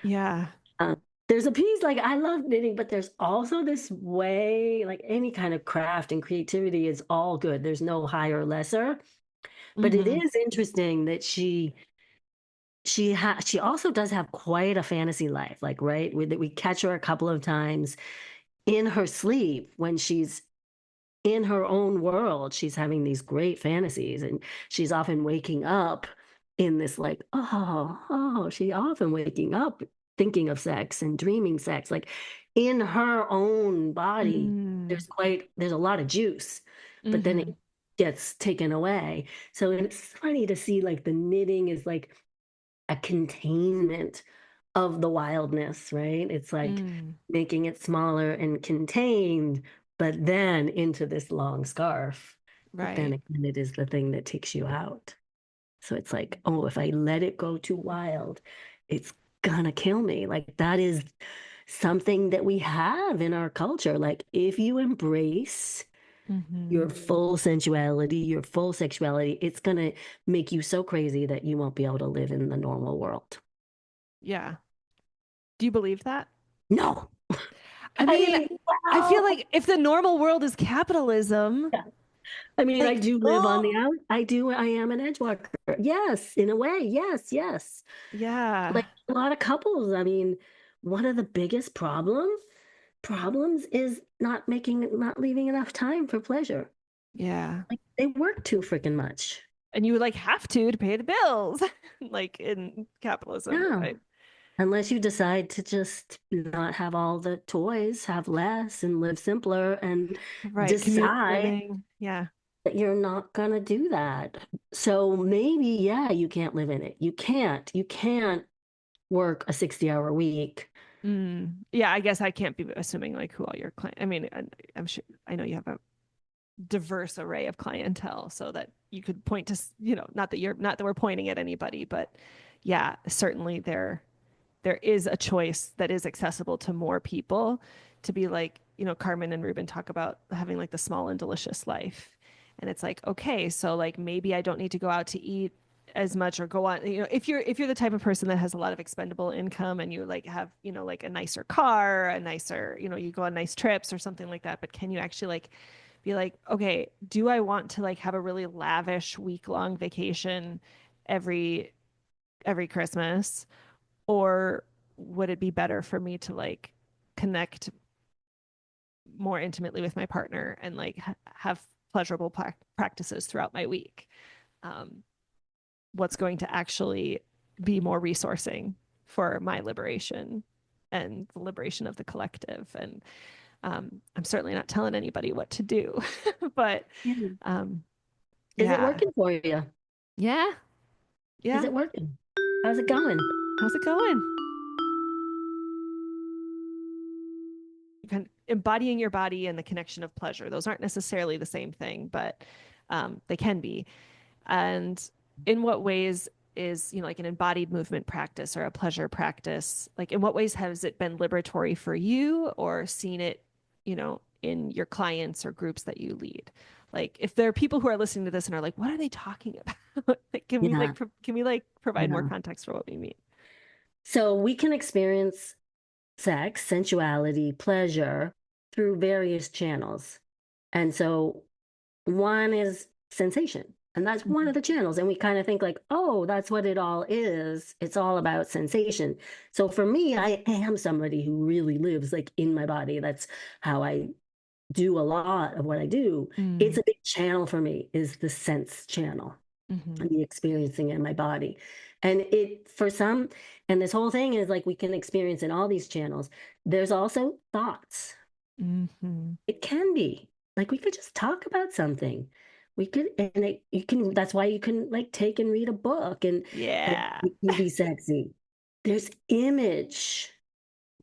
Yeah. Um, there's a piece like I love knitting, but there's also this way, like any kind of craft and creativity is all good. There's no higher or lesser, but it Hmm. is interesting that she also does have quite a fantasy life, like right, that we catch her a couple of times in her sleep when she's in her own world. She's having these great fantasies, and she's often waking up in this like, she often waking up thinking of sex and dreaming sex, like in her own body. Mm. There's a lot of juice, but then Hmm. it gets taken away. So it's funny to see like the knitting is like a containment of the wildness, right? It's like Mm. making it smaller and contained, but then into this long scarf. But then Right. again, it is the thing that takes you out. So it's like, oh, if I let it go too wild, it's gonna kill me. Like that is something that we have in our culture. Like if you embrace Hmm. your full sensuality, your full sexuality, it's gonna make you so crazy that you won't be able to live in the normal world. Yeah. Do you believe that? No. I I mean, mean, I feel wow. like if the normal world is capitalism, Yeah. I mean, I like, do live on oh, the out. I do. I am an edge walker. Yes, in a way. Yes, yes. yeah. Like a lot of couples. I mean, one of the biggest problems is not leaving enough time for pleasure. Yeah. Like they work too freaking much. And you like have to pay the bills, like in capitalism. Yeah. Unless you decide to just not have all the toys, have less and live simpler and Right. Community decide living. Yeah. that you're not gonna do that. So maybe, yeah, you can't live in it. You can't work a 60-hour week. Mm. Yeah. I guess I can't be assuming like who all your clients. I mean, I'm sure I know you have a diverse array of clientele, so that you could point to, not that we're pointing at anybody, but yeah, certainly there is a choice that is accessible to more people to be like, Carmen and Ruben talk about having like the small and delicious life. And it's like, okay, so like maybe I don't need to go out to eat as much or go on, if you're the type of person that has a lot of expendable income and you like have, like a nicer car, a nicer, you go on nice trips or something like that. But can you actually like be like, okay, do I want to like have a really lavish week-long vacation every Christmas? Or would it be better for me to like connect more intimately with my partner and like have pleasurable practices throughout my week? Um, what's going to actually be more resourcing for my liberation and the liberation of the collective? And I'm certainly not telling anybody what to do, but Yeah. um, Is it yeah, working for you? yeah, Is yeah. it working? How's it going? How's it going? Kind of embodying your body and the connection of pleasure. Those aren't necessarily the same thing, but they can be. And in what ways is, like an embodied movement practice or a pleasure practice, like in what ways has it been liberatory for you or seen it, in your clients or groups that you lead? Like if there are people who are listening to this and are like, what are they talking about? Like, Yeah, can we like provide more yeah. context for what we mean? So we can experience sex, sensuality, pleasure through various channels. And so one is sensation. And that's one Mm-hmm. of the channels. And we kind of think like, oh, that's what it all is. It's all about sensation. So for me, I am somebody who really lives like in my body. That's how I do a lot of what I do. It's Mm. a big channel for me, is the sense channel Mm-hmm. and the experiencing in my body. And it, for some, and this whole thing is like we can experience in all these channels. There's also thoughts. Mm-hmm. It can be like we could just talk about something. We could, and you can, that's why you can like take and read a book and Yeah. it can be sexy. There's image.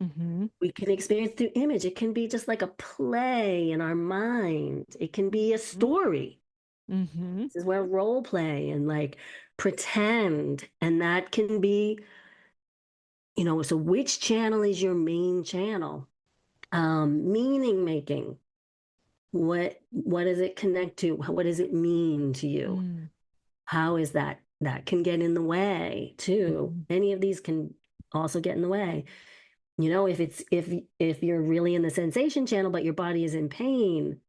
Mm-hmm. We can experience through image. It can be just like a play in our mind. It can be a story. Mm-hmm. This is where role play and like pretend, and that can be So which channel is your main channel? Meaning making. What does it connect to? What does it mean to you? Mm. How is that? That can get in the way too. Mhm. Any of these can also get in the way. If you're really in the sensation channel, but your body is in pain,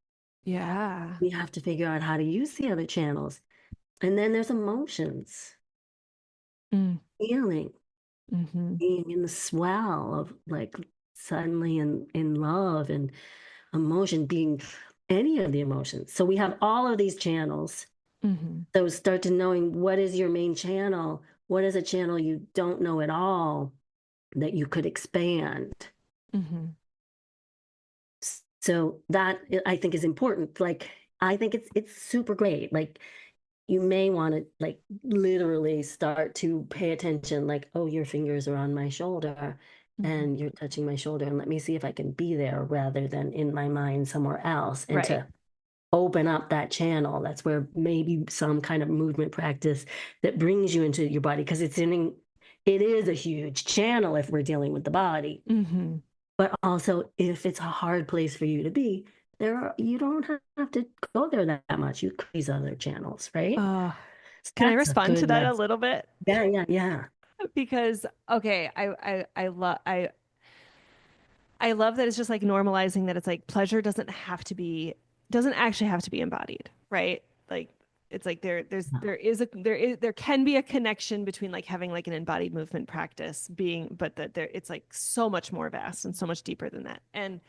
Yeah. you have to figure out how to use the other channels. And then there's emotions, Mm. feeling, Mm-hmm. being in the swell of like suddenly in love and emotion, being any of the emotions. So we have all of these channels. Mm-hmm. So start to knowing what is your main channel, what is a channel you don't know at all that you could expand. Mm-hmm. So that I think is important. Like I think it's super great. Like you may want to like literally start to pay attention, like, oh, your fingers are on my shoulder Mm-hmm. and you're touching my shoulder, and let me see if I can be there rather than in my mind somewhere else. And Right. to open up that channel, that's where maybe some kind of movement practice that brings you into your body, because it is a huge channel if we're dealing with the body. Mm-hmm. But also, if it's a hard place for you to be, you don't have to go there that much. You could these other channels, right? Uh, So can I that's a respond to good that a lesson. little bit? Yeah, yeah, yeah. Because okay, I love that it's just like normalizing that it's like pleasure doesn't actually have to be embodied, right? Like it's like there can be a connection between like having like an embodied movement practice being, but that there it's like so much more vast and so much deeper than that. And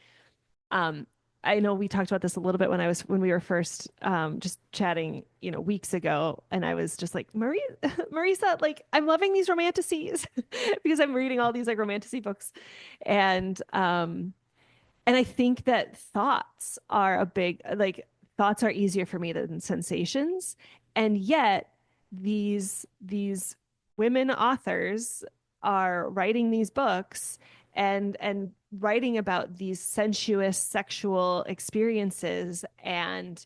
um I know we talked about this a little bit when we were first just chatting, weeks ago, and I was just like, Marisa, like I'm loving these romantasies because I'm reading all these like romantasy books, and I think that thoughts are easier for me than sensations. And yet these women authors are writing these books and writing about these sensuous sexual experiences and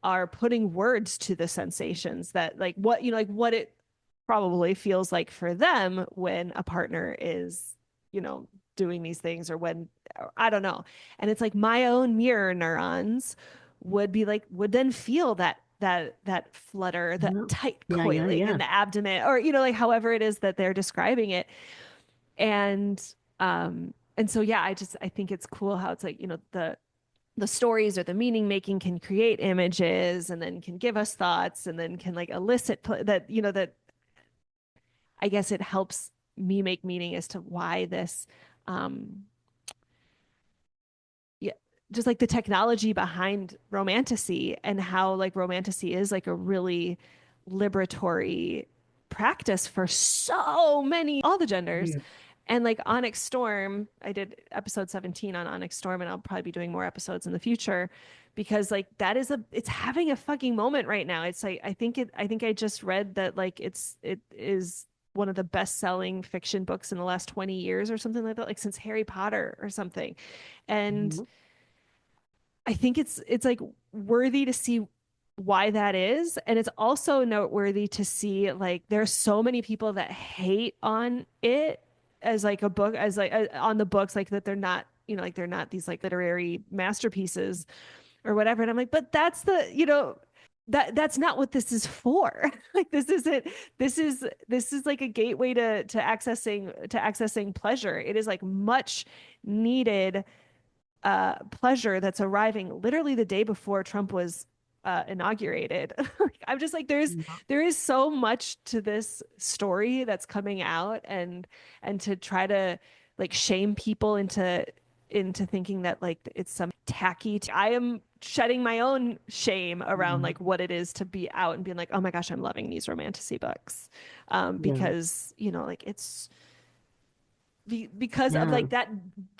are putting words to the sensations that like what it probably feels like for them when a partner is, doing these things, or when I don't know. And it's like my own mirror neurons would then feel that flutter, that Yeah, tight yeah, yeah, coiling in yeah. the abdomen, or like however it is that they're describing it. And so yeah, I think it's cool how it's like, the stories or the meaning making can create images and then can give us thoughts and then can like elicit that I guess it helps me make meaning as to why this um yeah, just like the technology behind romantasy and how like romantasy is like a really liberatory practice for so many all the genders. Yeah. And like Onyx Storm, I did episode 17 on Onyx Storm, and I'll probably be doing more episodes in the future because like it's having a fucking moment right now. It's like I think I just read that like it is one of the best-selling fiction books in the last 20 years or something like that, like since Harry Potter or something. And Mhm. I think it's like worthy to see why that is. And it's also noteworthy to see like there's so many people that hate on it as like a book, as like on the books, like that they're not, like they're not these like literary masterpieces or whatever. And I'm like, but that's not what this is for. Like this is like a gateway to accessing pleasure. It is like much needed pleasure that's arriving literally the day before Trump was inaugurated. I'm just like, there is so much to this story that's coming out, and to try to like shame people into thinking that like it's some tacky. I am shedding my own shame around Yeah. like what it is to be out and being like, oh my gosh, I'm loving these romantasy books, Yeah. because like it's because of Yeah. like that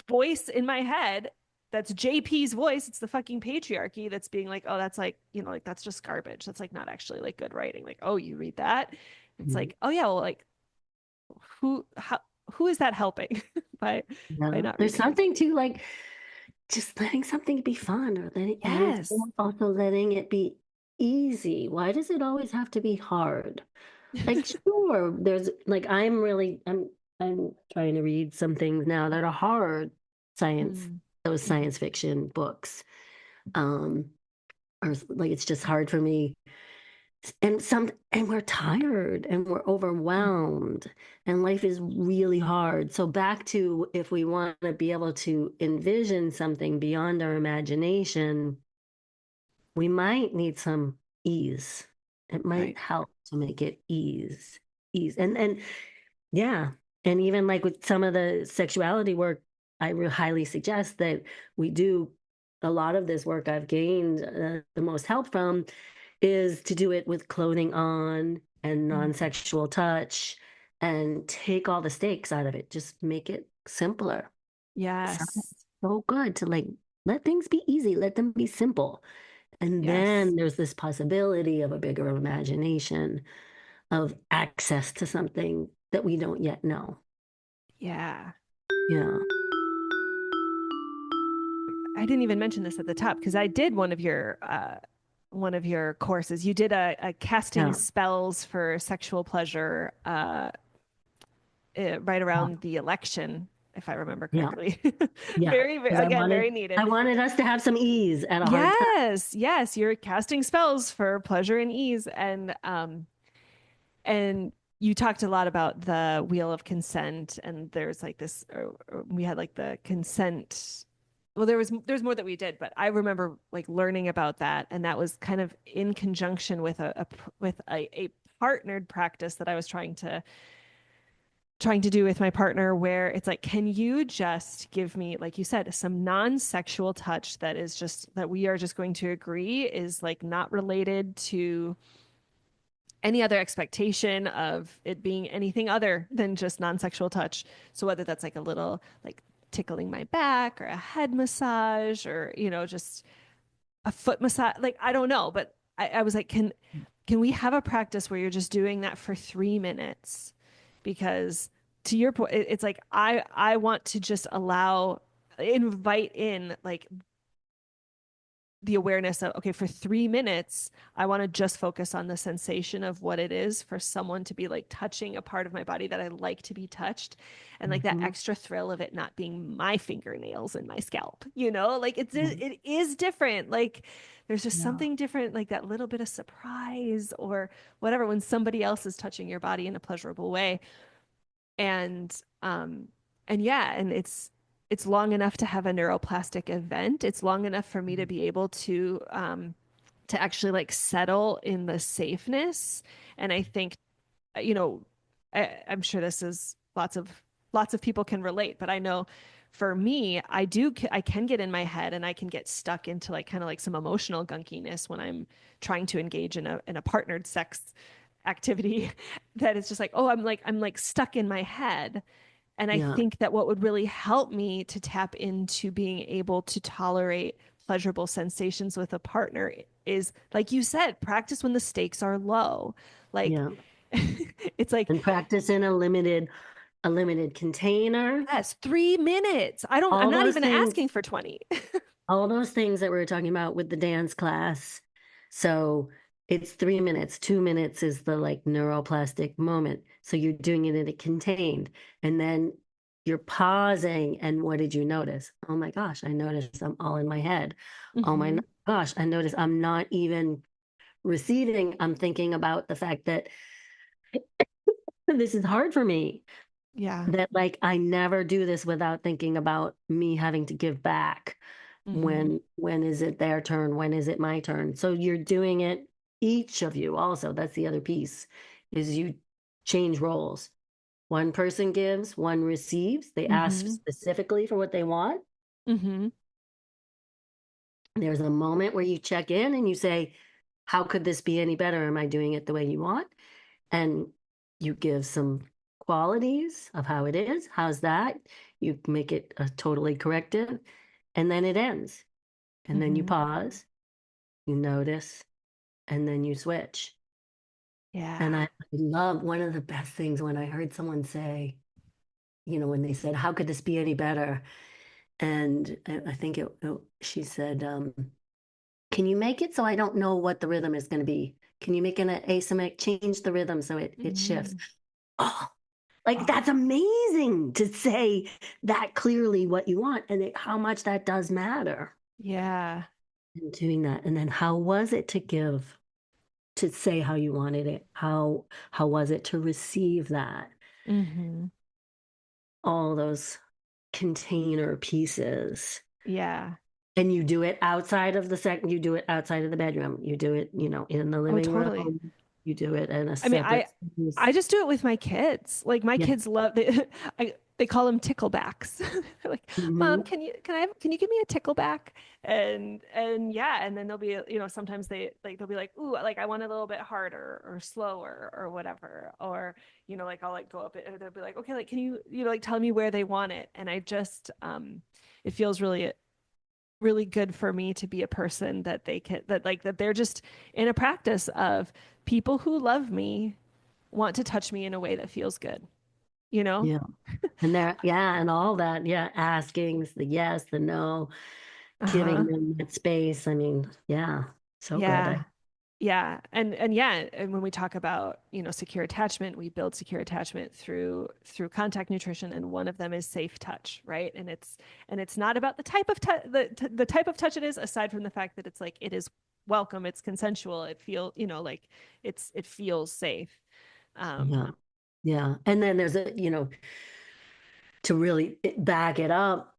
voice in my head, that's JP's voice. It's the fucking patriarchy that's being like, oh, that's like, like that's just garbage. That's like not actually like good writing. Like, oh, you read that? It's Mhm. like, oh yeah, well, like how who is that helping by Yeah. not There's reading it? something to like just letting something be fun, or letting, and it's Yes. also letting it be easy. Why does it always have to be hard? Like, sure, there's like, I'm trying to read some things now that are hard science, those science fiction books. Or like it's just hard for me. And we're tired and we're overwhelmed and life is really hard. So back to if we want to be able to envision something beyond our imagination, we might need some ease. It might Right. help to make it ease. And yeah, and even like with some of the sexuality work, highly suggest that we do a lot of this work I've gained the most help from is to do it with clothing on and non-sexual touch and take all the stakes out of it. Just make it simpler. Sounds Yes. so good to like let things be easy, let them be simple. And Yes. then there's this possibility of a bigger imagination of access to something that we don't yet know. Yeah. Yeah. I didn't even mention this at the top because I did one of your courses. You did a casting Yeah. spells for sexual pleasure right Yeah. around the election, if I remember Yeah. correctly. Yeah. Very, very, Because again, very needed. I wanted us to have some ease at a hard time. Yes, yes, you're casting spells for pleasure and ease, and you talked a lot about the wheel of consent, and there's like this, we had like the consent. Well, there's more that we did, but I remember like learning about that, and that was kind of in conjunction with a partnered practice that I was trying to do with my partner, where it's like, can you just give me, like you said, some non-sexual touch that is just that we are just going to agree is like not related to any other expectation of it being anything other than just non-sexual touch. So whether that's like a little like tickling my back or a head massage or, just a foot massage, like I don't know, but I was like, can we have a practice where you're just doing that for 3 minutes? Because to your point, it's like I want to just invite in like the awareness of, okay, for 3 minutes I want to just focus on the sensation of what it is for someone to be like touching a part of my body that I like to be touched, and like that Mhm. extra thrill of it not being my fingernails and my scalp, like Mhm. it is different, like there's just Yeah. something different, like that little bit of surprise or whatever when somebody else is touching your body in a pleasurable way. And yeah, and it's long enough to have a neuroplastic event. It's long enough for me to be able to actually like settle in the safeness. And I think, you know, I'm sure this is lots of people can relate, but I know for me, I can get in my head and I can get stuck into like kind of like some emotional gunkiness when I'm trying to engage in a partnered sex activity that is just like, oh, I'm like stuck in my head. And I Yeah. think that what would really help me to tap into being able to tolerate pleasurable sensations with a partner is, like you said, practice when the stakes are low. Like Yeah. it's like, And practice in a limited container. yes, 3 minutes. I'm All not those even things, asking for 20. all those things that we were talking about with the dance class. So it's 3 minutes. 2 minutes is the like neuroplastic moment. So you're doing it in a contained, and then you're pausing. And what did you notice? Oh my gosh, I noticed I'm all in my head. Oh my Mm-hmm. gosh, I noticed I'm not even receiving. I'm thinking about the fact that this is hard for me. Yeah. That like I never do this without thinking about me having to give back. Mm-hmm. When is it their turn? When is it my turn? So you're doing it, each of you also. That's the other piece, is you change roles. One person gives, one receives. They ask Mm-hmm. specifically for what they want. Mm-hmm. There's a moment where you check in and you say, how could this be any better? Am I doing it the way you want? And you give some qualities of how it is. How's that? You make it a totally corrective, and then it ends. And then you Mm-hmm. pause, you notice, and then you switch. And Yeah. I love one of the best things when I heard someone say, when they said, how could this be any better? And I think she said, can you make it so I don't know what the rhythm is going to be? Can you make an asymmetric, change the rhythm so it shifts? Mm-hmm. Oh, Like, that's amazing to say that clearly what you want and how much that does matter Yeah. in doing that. And then how was it to give, to say how you wanted it? How was it to receive that? Mm-hmm. All those container pieces. Yeah. And you do it outside of you do it outside of the bedroom. You do it, in the Oh, living totally. room. You do it in a I mean, separate space. I just do it with my kids. Like my Yeah. kids love they call them ticklebacks. They're like, Mom, Mhm. can you give me a tickleback? And yeah, and then they'll be, sometimes they'll be like, ooh, like I want it a little bit harder or slower or whatever. Or, like I'll like go up it and they'll be like, okay, like can you, like tell me where they want it? And I just it feels really really good for me to be a person that they can that they're just in a practice of people who love me want to touch me in a way that feels good, you know? Yeah. And there, yeah, and all that, yeah, askings, the yes, the no, giving Uh-huh. them that space. I mean, yeah, so good. Yeah. Yeah. And yeah, and when we talk about, secure attachment, we build secure attachment through contact nutrition, and one of them is safe touch, right? And it's not about the type of the type of touch it is, aside from the fact that it's like it is welcome, it's consensual, it feel, like it feels safe. Yeah, Um, yeah. And then there's to really back it up,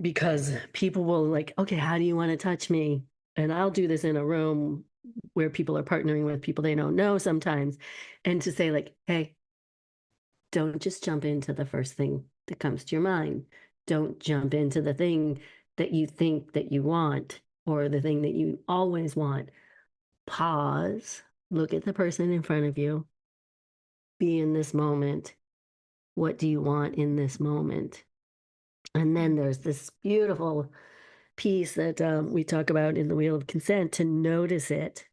because people will like, okay, how do you want to touch me? And I'll do this in a room where people are partnering with people they don't know sometimes, and to say like, hey, don't just jump into the first thing that comes to your mind. Don't jump into the thing that you think that you want or the thing that you always want. Pause, look at the person in front of you, be in this moment. What do you want in this moment? And then there's this beautiful piece that we talk about in the Wheel of Consent, to notice it,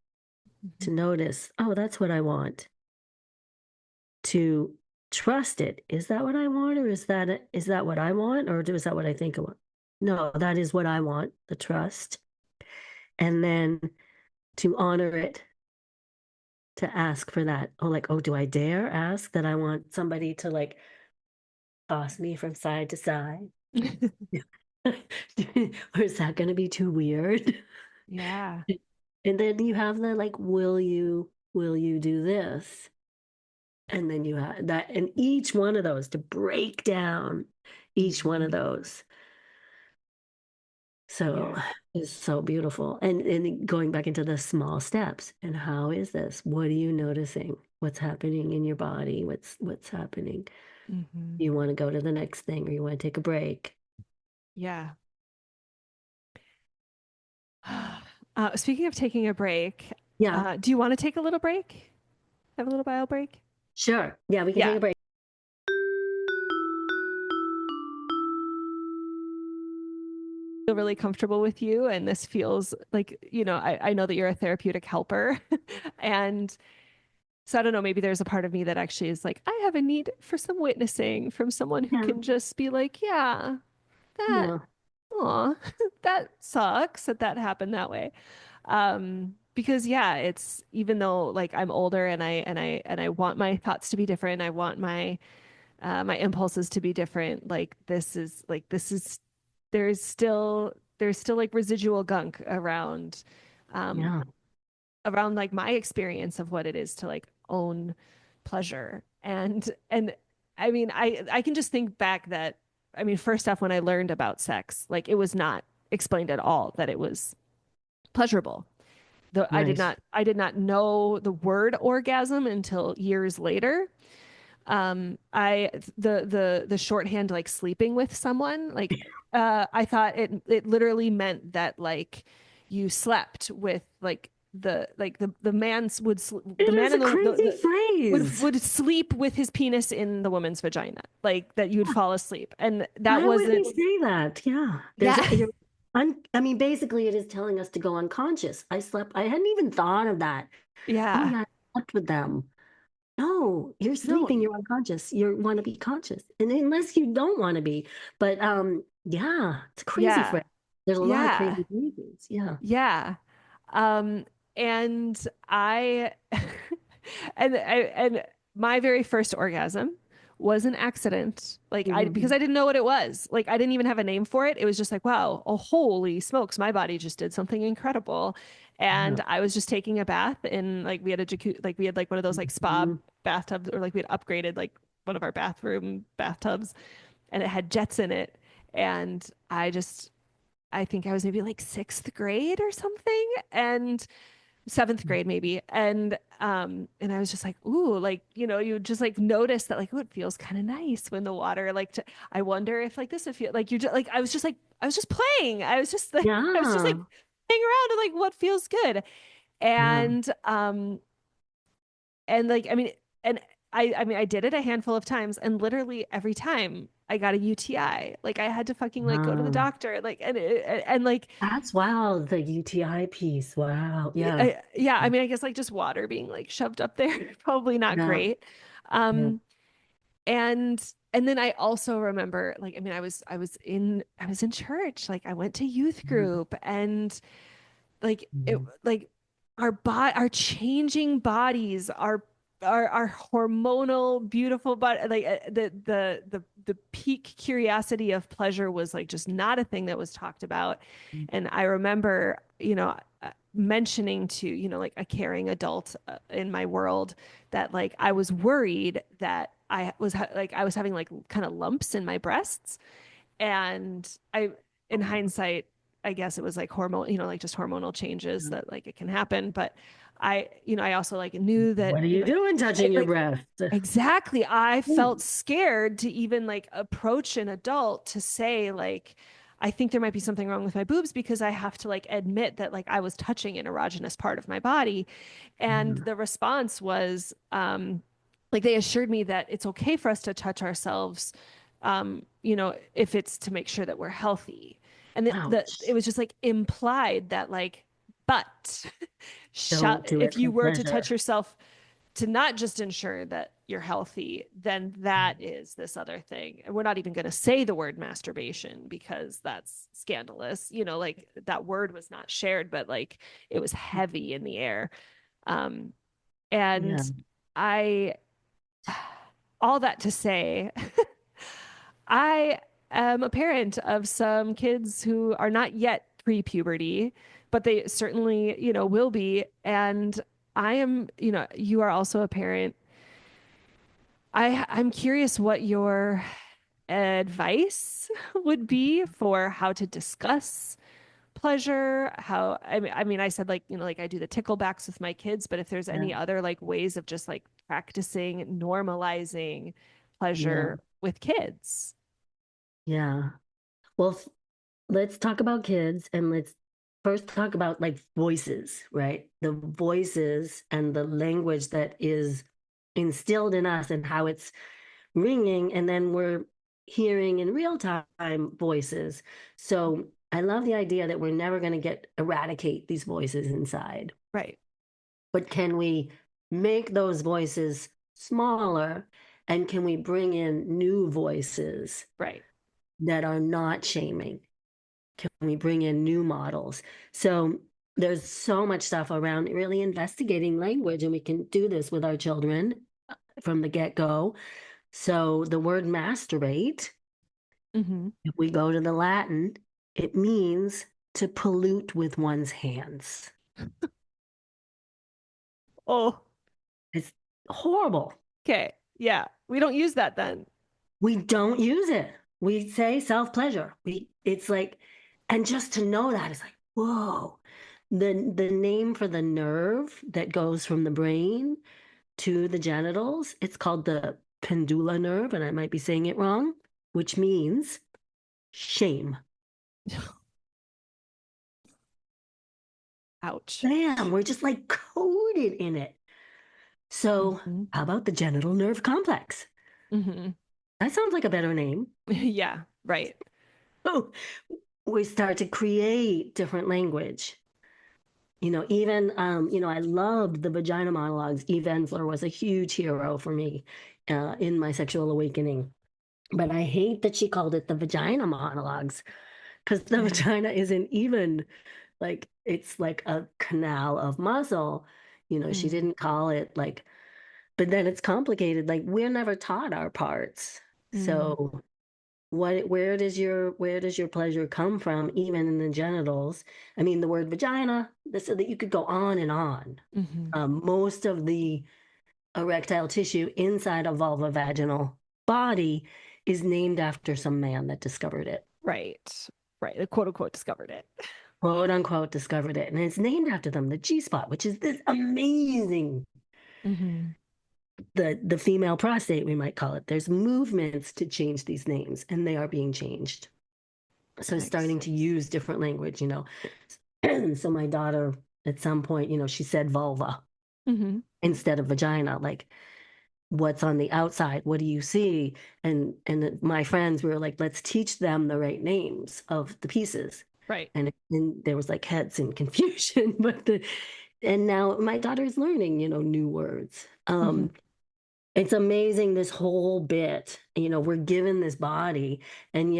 to notice, oh, that's what I want, to trust it. Is that what I want, or is that what I want, or is that what I think I want? No, that is what I want, the trust. And then to honor it, to ask for that. Oh, like, oh, do I dare ask that I want somebody to like toss me from side to side? Or is that going to be too weird? yeah. And then you have the like, will you do this? And then you have that, and each one of those, to break down each one of Mhm. those. So Yeah. it's so beautiful. And going back into the small steps, and how is this? What are you noticing? What's happening in your body? What's happening? Hmm. You want to go to the next thing, or you want to take a break? Yeah. Speaking of taking a break, Yeah, do you want to take a little break? Have a little bio break? sure. Yeah, we can take Yeah. a break. Feel really comfortable with you, and this feels like, I know that you're a therapeutic helper. And so I don't know, maybe there's a part of me that actually is like, I have a need for some witnessing from someone who Yeah, can just be like, yeah, that, yeah, aw, that sucks that happened that way. Because yeah, it's even though like I'm older and I want my thoughts to be different, I want my impulses to be different. Like this is there's still like residual gunk um yeah, around like my experience of what it is to like own pleasure. And I mean, I can just think back that, I mean, first off, when I learned about sex, like it was not explained at all that it was pleasurable. I did right. not know the word orgasm until years later. I the shorthand like sleeping with someone, like I thought it literally meant that like you slept with like the man's would It the man is a in crazy the phrase. would sleep with his penis in the woman's vagina, like that you'd fall asleep, and that Why would he wasn't. say that? Yeah. Yeah. I mean, basically, it is telling us to go unconscious. I hadn't even thought of that. Oh, Yeah. yeah, I slept with them. No, you're No. sleeping, you're unconscious. You want to be conscious. And unless you don't want to be. But yeah, it's a crazy Yeah. phrase. There's a lot of Yeah. crazy phrases. Yeah. Yeah. Um, and I, and my very first orgasm was an accident. Like because Mhm. I didn't know what it was. Like I didn't even have a name for it. It was just like, wow, oh holy smokes, my body just did something incredible. Yeah. And I was just taking a bath and like we had a jacuzzi, like we had like one of those like spa Mhm. bathtubs, or like we had upgraded like one of our bathroom bathtubs, and it had jets in it. And I think I was maybe like sixth grade or something. And seventh grade maybe, and I was just like, ooh, like, you just like notice that like, oh, it feels kind of nice when the water like I wonder if like this would feel like, you just like, I was just playing, I was just like I was just like Yeah. playing around and like what feels good. Yeah. And like, I mean, and I mean, I did it a handful of times, and literally every time I got a UTI. Like I had to fucking like go to the Ah, doctor, like, and like, that's wild. The UTI piece. Wow. Yeah. yeah, I mean, I guess like just water being like shoved up there, probably not Yeah. great. Yeah. Um, and and then I also remember, like, I mean, I was in church, like I went to youth Mhm. group, and like it Mhm. like our changing bodies, our hormonal beautiful body, like the peak curiosity of pleasure was like just not a thing that was talked about. And I remember, mentioning to, like a caring adult in my world, that like I was worried that I was having like kind of lumps in my breasts. And in hindsight, I guess it was like hormone, like just hormonal changes that like it can happen. But I also like knew that, What are you doing touching your like breast? exactly, I felt Ooh. scared to even like approach an adult to say like, I think there might be something wrong with my boobs, because I have to like admit that like I was touching an erogenous part of my body. And Yeah. the response was, like they assured me that it's okay for us to touch ourselves, if it's to make sure that we're healthy. And it Ouch. was just like implied that like, but Don't do it if for you were to touch pleasure. yourself to not just ensure that you're healthy, then that is this other thing. And we're not even going to say the word masturbation because that's scandalous. Like that word was not shared, but like it was heavy in the air. Um, and Yeah. I, all that to say, I am a parent of some kids who are not yet pre-puberty, but they certainly, will be. And I am, you are also a parent. I'm curious what your advice would be for how to discuss pleasure. I mean, I said like, like I do the ticklebacks with my kids, but if there's Yeah. any other like ways of just like practicing normalizing Yeah. pleasure with kids. Yeah. Well, let's talk about kids and let's first talk about like voices, right? The voices and the language that is instilled in us and how it's ringing, and then we're hearing in real time voices. So I love the idea that we're never going to get eradicate these voices inside, Right. but can we make those voices smaller, and can we bring in new voices Right. that are not shaming? Can we bring in new models? So there's so much stuff around really investigating language, and we can do this with our children from the get-go. So the word masturbate, Mm-hmm. if we go to the Latin, it means to pollute with one's hands. Oh, It's horrible. okay. Yeah. We don't use that then. We don't use it. We say self-pleasure. It's like, and just to know that is like, whoa. The name for the nerve that goes from the brain to the genitals, it's called the pendula nerve, and I might be saying it wrong, which means shame. Ouch. Bam, we're just like coded in it. So, Mm-hmm. how about the genital nerve complex? Mm-hmm. That sounds like a better name. Yeah. Right. Oh, we start to create different language. Even I loved the vagina monologues. Eve Ensler was a huge hero for me in my sexual awakening. But I hate that she called it the vagina monologues, because the Yeah. vagina isn't even like, it's like a canal of muscle. She Mm. didn't call it like but then it's complicated. Like, we're never taught our parts. So where does your pleasure come from, even in the genitals? I mean, the word vagina, so that you could go on and on. Most of the erectile tissue inside a vulva-vaginal body is named after some man that discovered it. Right. The quote unquote discovered it. Quote unquote discovered it. And it's named after them, the G-spot, which is this amazing, the female prostate, we might call it. There's movements to change these names, and they are being changed. So starting to use different language, So my daughter, at some point, she said vulva instead of vagina. Like, what's on the outside? What do you see? And my friends were like, let's teach them the right names of the pieces. Right. And there was like heads and confusion, and now my daughter's learning, new words. It's amazing, this whole bit, we're given this body, and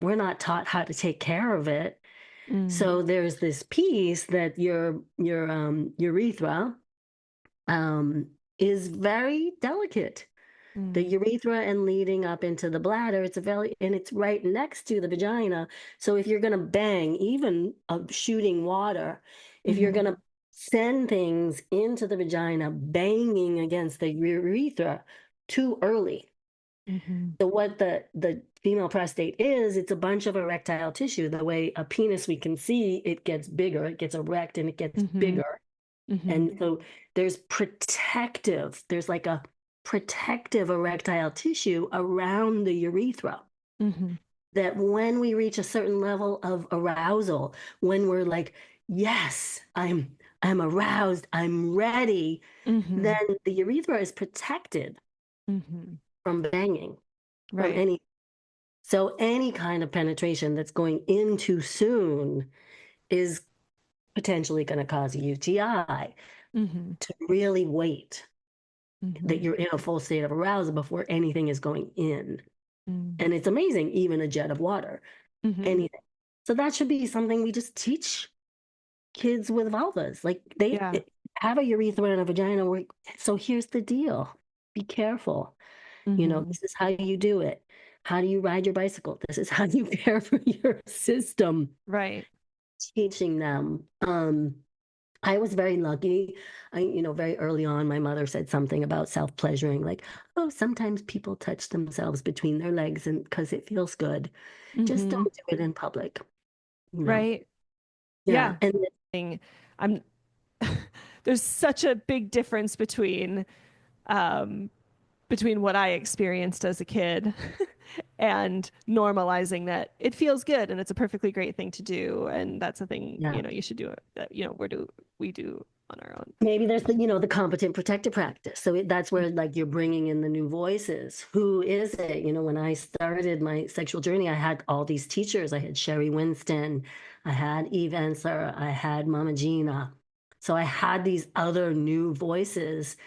we're not taught how to take care of it. So there's this piece that your urethra is very delicate. The urethra and leading up into the bladder, and it's right next to the vagina. So if you're going to bang, even shooting water, if you're going to send things into the vagina, banging against the urethra too early. So what the female prostate is, it's a bunch of erectile tissue. The way a penis we can see, it gets bigger, it gets erect, and it gets bigger. And so there's like a protective erectile tissue around the urethra, that when we reach a certain level of arousal, when we're like, yes, I'm aroused, I'm ready, then the urethra is protected from banging, from any kind of penetration that's going in too soon is potentially going to cause a UTI. To really wait that you're in a full state of arousal before anything is going in. And it's amazing, even a jet of water, anything. So that should be something we just teach kids with vulvas. Like, they have a urethra and a vagina. So here's the deal. Be careful. This is how you do it. How do you ride your bicycle? This is how you care for your system. Right. Teaching them. I was very lucky. Very early on, my mother said something about self-pleasuring, like, oh, sometimes people touch themselves between their legs and because it feels good. Just don't do it in public. Right. Yeah. And I'm there's such a big difference between what I experienced as a kid and normalizing that it feels good and it's a perfectly great thing to do, and that's a thing you should do it. That we do on our own. Maybe there's the competent protective practice. So that's where, like, you're bringing in the new voices. Who is it? When I started my sexual journey, I had all these teachers. I had Sherry Winston, I had Eve Ensler, I had Mama Gina. So I had these other new voices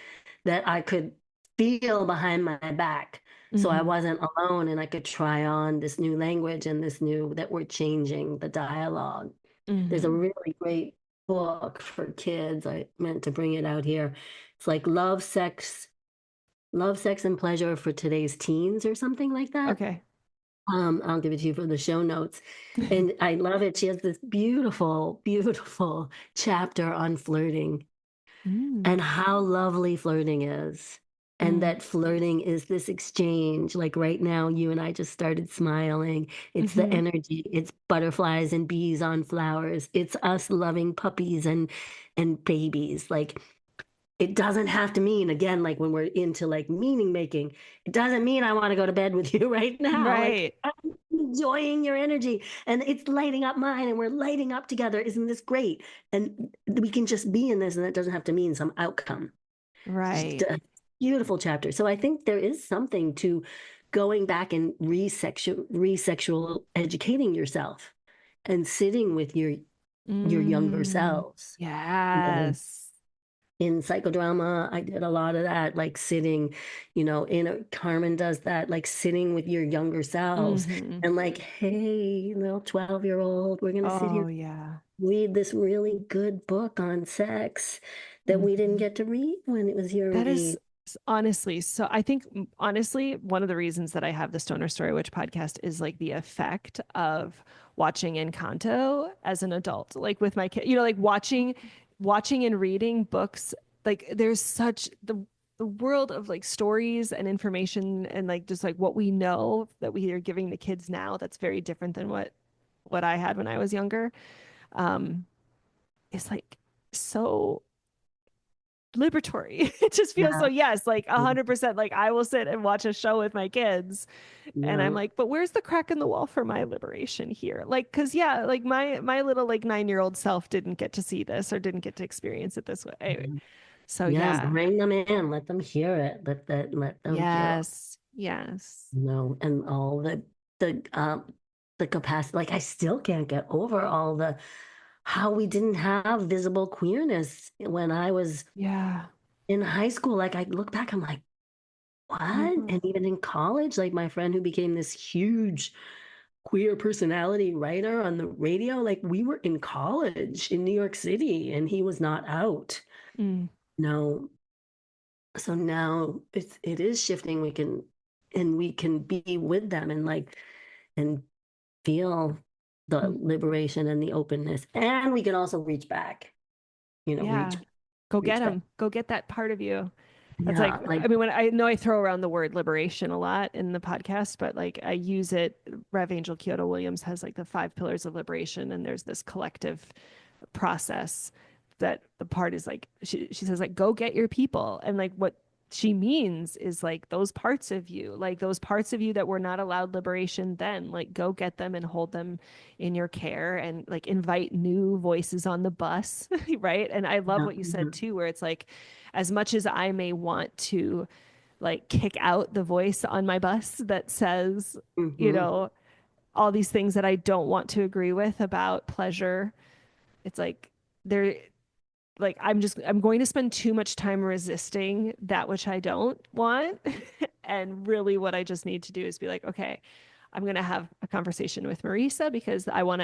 that I could feel behind my back. So I wasn't alone, and I could try on this new language and that we're changing the dialogue. There's a really great book for kids. I meant to bring it out here. It's like Love, Sex, and Pleasure for Today's Teens, or something like that. Okay. I'll give it to you for the show notes. And I love it. She has this beautiful, beautiful chapter on flirting and how lovely flirting is. And that flirting is this exchange. Like, right now, you and I just started smiling. It's the energy. It's butterflies and bees on flowers. It's us loving puppies and babies. Like, it doesn't have to mean, again, like when we're into like meaning making, it doesn't mean I want to go to bed with you right now. Right. Like, I'm enjoying your energy and it's lighting up mine and we're lighting up together. Isn't this great? And we can just be in this, and that doesn't have to mean some outcome. Right. Beautiful chapter. So I think there is something to going back and re-sexual educating yourself and sitting with your younger selves. Yes. in psychodrama, I did a lot of that, like sitting, Carmen does that, like sitting with your younger selves Mm-hmm. and like, hey, little 12-year-old, we're going to sit here, Oh, yeah. read this really good book on sex that we didn't Mhm. get to read when it was your That age. is honestly, so I think honestly, one of the reasons that I have the Stoner Story Witch podcast is like the effect of watching Encanto as an adult, like with my kid, like watching and reading books. Like there's such the world of like stories and information and like just like what we know that we are giving the kids now that's very different than what I had when I was younger. Um, is like so liberatory. It just feels so, Yeah. yes, like 100%. Like I will sit and watch a show with my kids and I'm Yeah. like, but where's the crack in the wall for my liberation here? Like, cause yeah, like my little like 9-year-old self didn't get to see this or didn't get to experience it this way. So Yeah, yeah. bring them in, let them hear it, let them hear, Yes. Yes. and all the capacity. Like I still can't get over all the how we didn't have visible queerness when I was Yeah. in high school. Like I look back, I'm like, what? Mhm. And even in college, like my friend who became this huge queer personality writer on the radio, like we were in college in New York City and he was not out. Mm. No. So now it is shifting. We can be with them and like and feel the Mm. liberation and the openness. And we can also reach back, Yeah. Go get reach back. them. Go get that part of you. That's like, Yeah, like I mean, when I know I throw around the word liberation a lot in the podcast, but like I use it. Rev Angel Kyoto Williams has like the 5 pillars of liberation, and there's this collective process that the part is like, she says, like, go get your people. And like what she means is like those parts of you that were not allowed liberation then, like, go get them and hold them in your care and like invite new voices on the bus, right? And I love yeah, what you said too, where it's like, as much as I may want to like kick out the voice on my bus that says, you mm-hmm. know, all these things that I don't want to agree with about pleasure, it's like there like I'm going to spend too much time resisting that which I don't want. And really what I just need to do is be like, okay, I'm going to have a conversation with Marisa because I want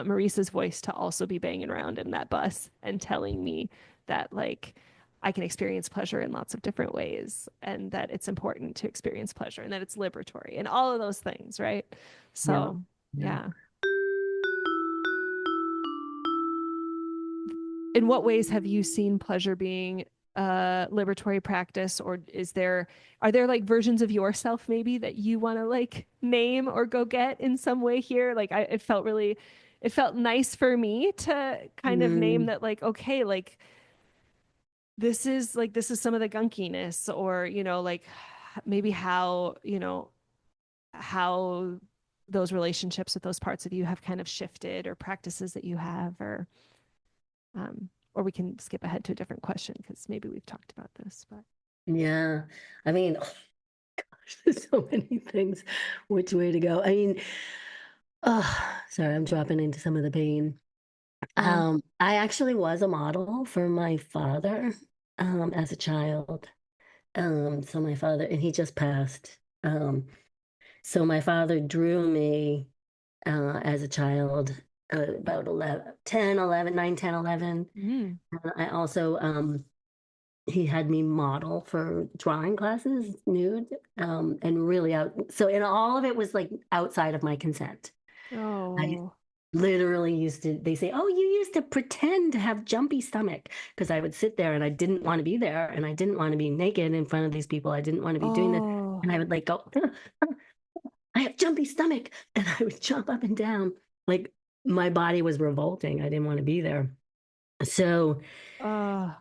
Marisa's voice to also be banging around in that bus and telling me that like I can experience pleasure in lots of different ways and that it's important to experience pleasure and that it's liberatory and all of those things, right? Yeah, So, yeah. yeah. In what ways have you seen pleasure being a liberatory practice, or are there like versions of yourself maybe that you want to like name or go get in some way here? Like it felt nice for me to kind of name Mm, that, like, okay, like this is some of the gunkiness, or like maybe how how those relationships with those parts of you have kind of shifted, or practices that you have, or we can skip ahead to a different question because maybe we've talked about this, but yeah. I mean, there's so many things, which way to go. I mean, sorry, I'm dropping into some of the pain. oh, I actually was a model for my father, as a child. So my father, and he just passed. So my father drew me, as a child, about 11, 10, 11, 9, 10, 11. mm, I also, he had me model for drawing classes, nude, and really out. So, and all of it was like outside of my consent. I oh, literally used to, they say, oh, you used to pretend to have jumpy stomach because I would sit there and I didn't want to be there and I didn't want to be naked in front of these people. I didn't want to be doing this. oh, And I would like go, I have jumpy stomach. And I would jump up and down. Like my body was revolting. I didn't want to be there. So, oh,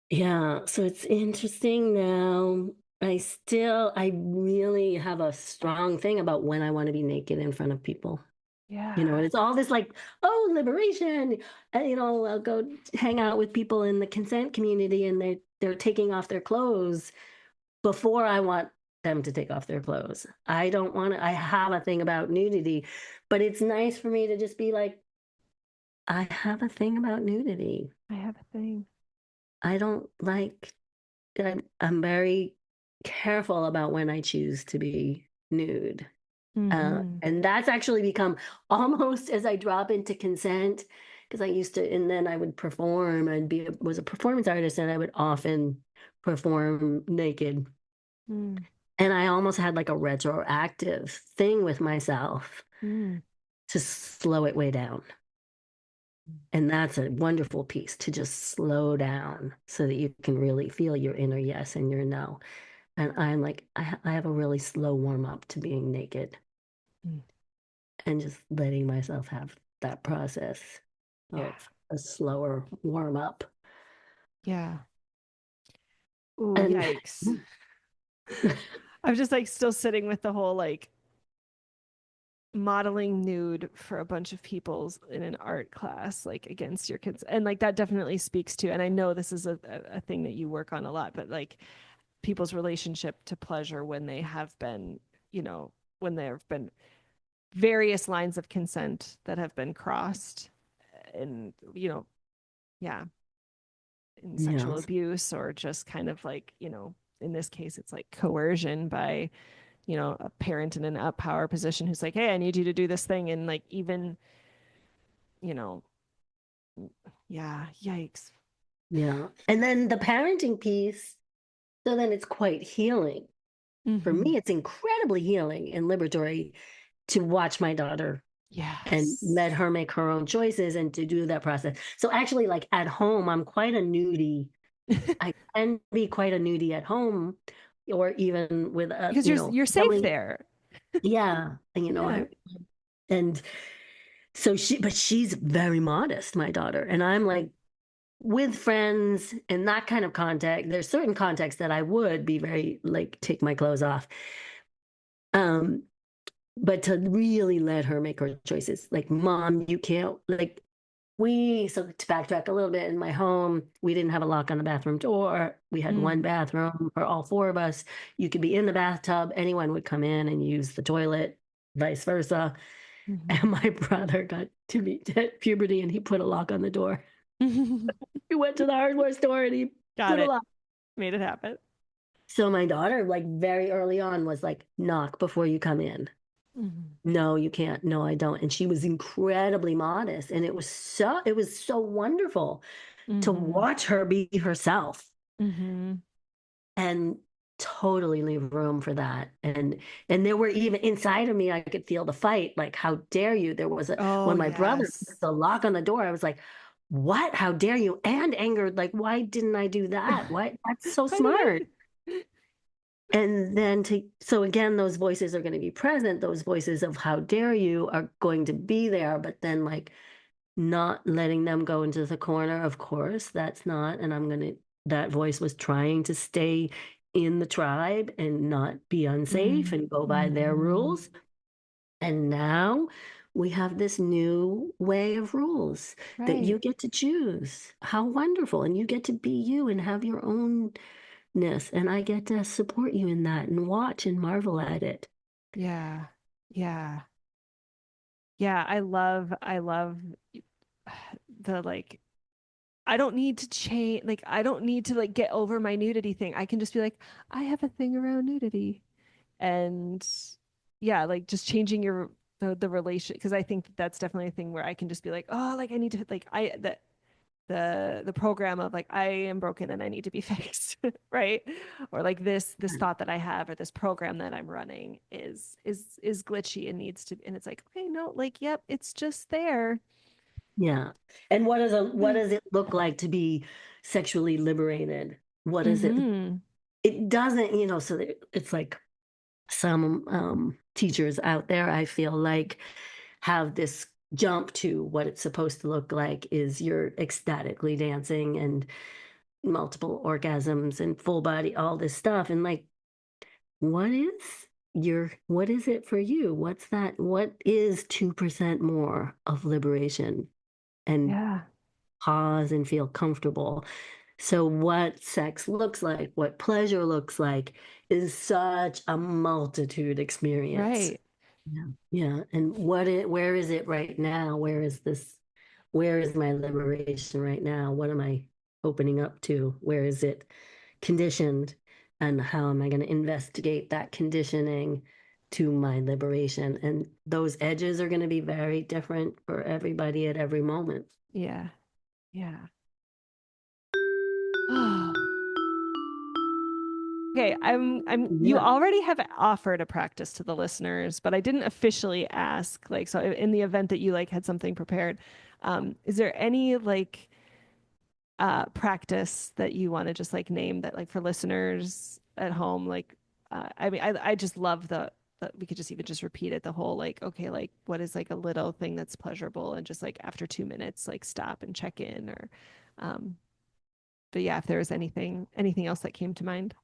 yeah, so it's interesting now. I really have a strong thing about when I want to be naked in front of people. And yeah, it's all this like, oh, liberation. I'll go hang out with people in the consent community and they're taking off their clothes before I want them to take off their clothes. I don't want to, I have a thing about nudity, but it's nice for me to just be like, I have a thing about nudity. I have a thing. I don't like, I'm very careful about when I choose to be nude. Mm-hmm. And that's actually become almost as I drop into consent, because I used to, and then I would perform and was a performance artist, and I would often perform naked. Mm-hmm. And I almost had like a retroactive thing with myself to slow it way down. And that's a wonderful piece, to just slow down so that you can really feel your inner yes and your no. And I'm like, I have a really slow warm up to being naked and just letting myself have that process Yeah. of a slower warm up. Yeah. Oh, And yikes. I'm just like still sitting with the whole like modeling nude for a bunch of people in an art class, like against your kids. And like that definitely speaks to, and I know this is a thing that you work on a lot, but like people's relationship to pleasure when they have been, you know, when there have been various lines of consent that have been crossed and, you know, yeah, in yeah, sexual abuse or just kind of like, you know, in this case, it's like coercion by, you know, a parent in an up power position who's like, hey, I need you to do this thing. And like, even, you know, yeah, yikes. yeah. And then the parenting piece, so then it's quite healing. For Mm-hmm. me, it's incredibly healing and liberatory to watch my daughter and Yes. let her make her own choices and to do that process. So actually, like at home, I'm quite a nudie. I can be quite a nudie at home, or even with Because you know, you're safe family. there. Yeah, and you know, Yeah. and so but she's very modest, my daughter, and I'm like with friends in that kind of context. There's certain contexts that I would be very like take my clothes off. Um, but to really let her make her choices, like, mom, you can't, like, so to backtrack a little bit, in my home, we didn't have a lock on the bathroom door. We had Mm. one bathroom for all four of us. You could be in the bathtub, anyone would come in and use the toilet, vice versa. Mm-hmm. And my brother got to be at puberty and he put a lock on the door. He went to the hardware store and he Got put a it. lock. Made it happen. So my daughter, like very early on, was like, knock before you come in. Mm-hmm. No, you can't. No, I don't. And she was incredibly modest. And it was so wonderful to Mm-hmm. watch her be herself Mm-hmm. and totally leave room for that. And there were, even inside of me, I could feel the fight. Like, how dare you? Oh, When my brother put yes. the lock on the door, I was like, what? How dare you? And angered, like, why didn't I do that? Why? That's so Why did smart. I? And then so again, those voices are going to be present. Those voices of how dare you are going to be there, but then like not letting them go into the corner. Of course, that's not, and that voice was trying to stay in the tribe and not be unsafe and go by their Mm-hmm. rules. And now we have this new way of rules that you Right. get to choose. How wonderful. And you get to be you and have your ownness. And I get to support you in that and watch and marvel at it. Yeah. Yeah. Yeah. I love the like, I don't need to change, like, I don't need to like get over my nudity thing. I can just be like, I have a thing around nudity. And yeah, like just changing the relation, because I think that's definitely a thing where I can just be like, oh, like I need to like the program of like I am broken and I need to be fixed, right? Or like this thought that I have or this program that I'm running is glitchy and needs to, and it's like, okay, no, like yep, it's just there. Yeah. And what does it look like to be sexually liberated? What is it? Mm-hmm. It doesn't, so it's like some teachers out there, I feel like, have this jump to what it's supposed to look like is you're ecstatically dancing and multiple orgasms and full body, all this stuff. And like, what is it for you? What's that? What is 2% more of liberation? And Yeah. pause and feel comfortable. So, what sex looks like, what pleasure looks like, is such a multitude experience. Right. Yeah. Yeah. And where is it right now? Where is my liberation right now? What am I? opening up to? Where is it conditioned? And how am I going to investigate that conditioning to my liberation? And those edges are going to be very different for everybody at every moment. Yeah. Yeah. Oh. Okay, you Yeah. already have offered a practice to the listeners, but I didn't officially ask. Like, so in the event that you like had something prepared, is there any like practice that you want to just like name that like for listeners at home? Like, I mean, I just love the we could just even just repeat it, the whole like, okay, like what is like a little thing that's pleasurable, and just like after 2 minutes, like stop and check in, or, um, but yeah, if there was anything else that came to mind.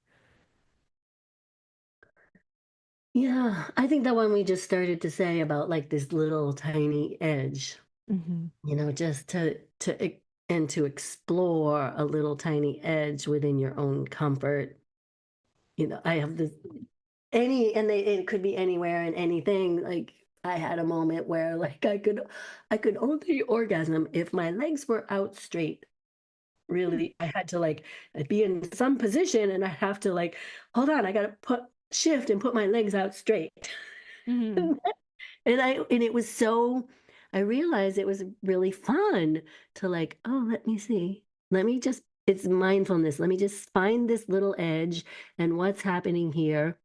Yeah. I think that one we just started to say about like this little tiny edge, Mm-hmm. just and to explore a little tiny edge within your own comfort. I have this it could be anywhere and anything. Like I had a moment where like I could only orgasm if my legs were out straight. Really, I had to like be in some position and I have to like, hold on, I gotta shift and put my legs out straight. Mm-hmm. And it was so, I realized it was really fun to like, oh, let me see. Let me just, it's mindfulness. Let me just find this little edge and what's happening here.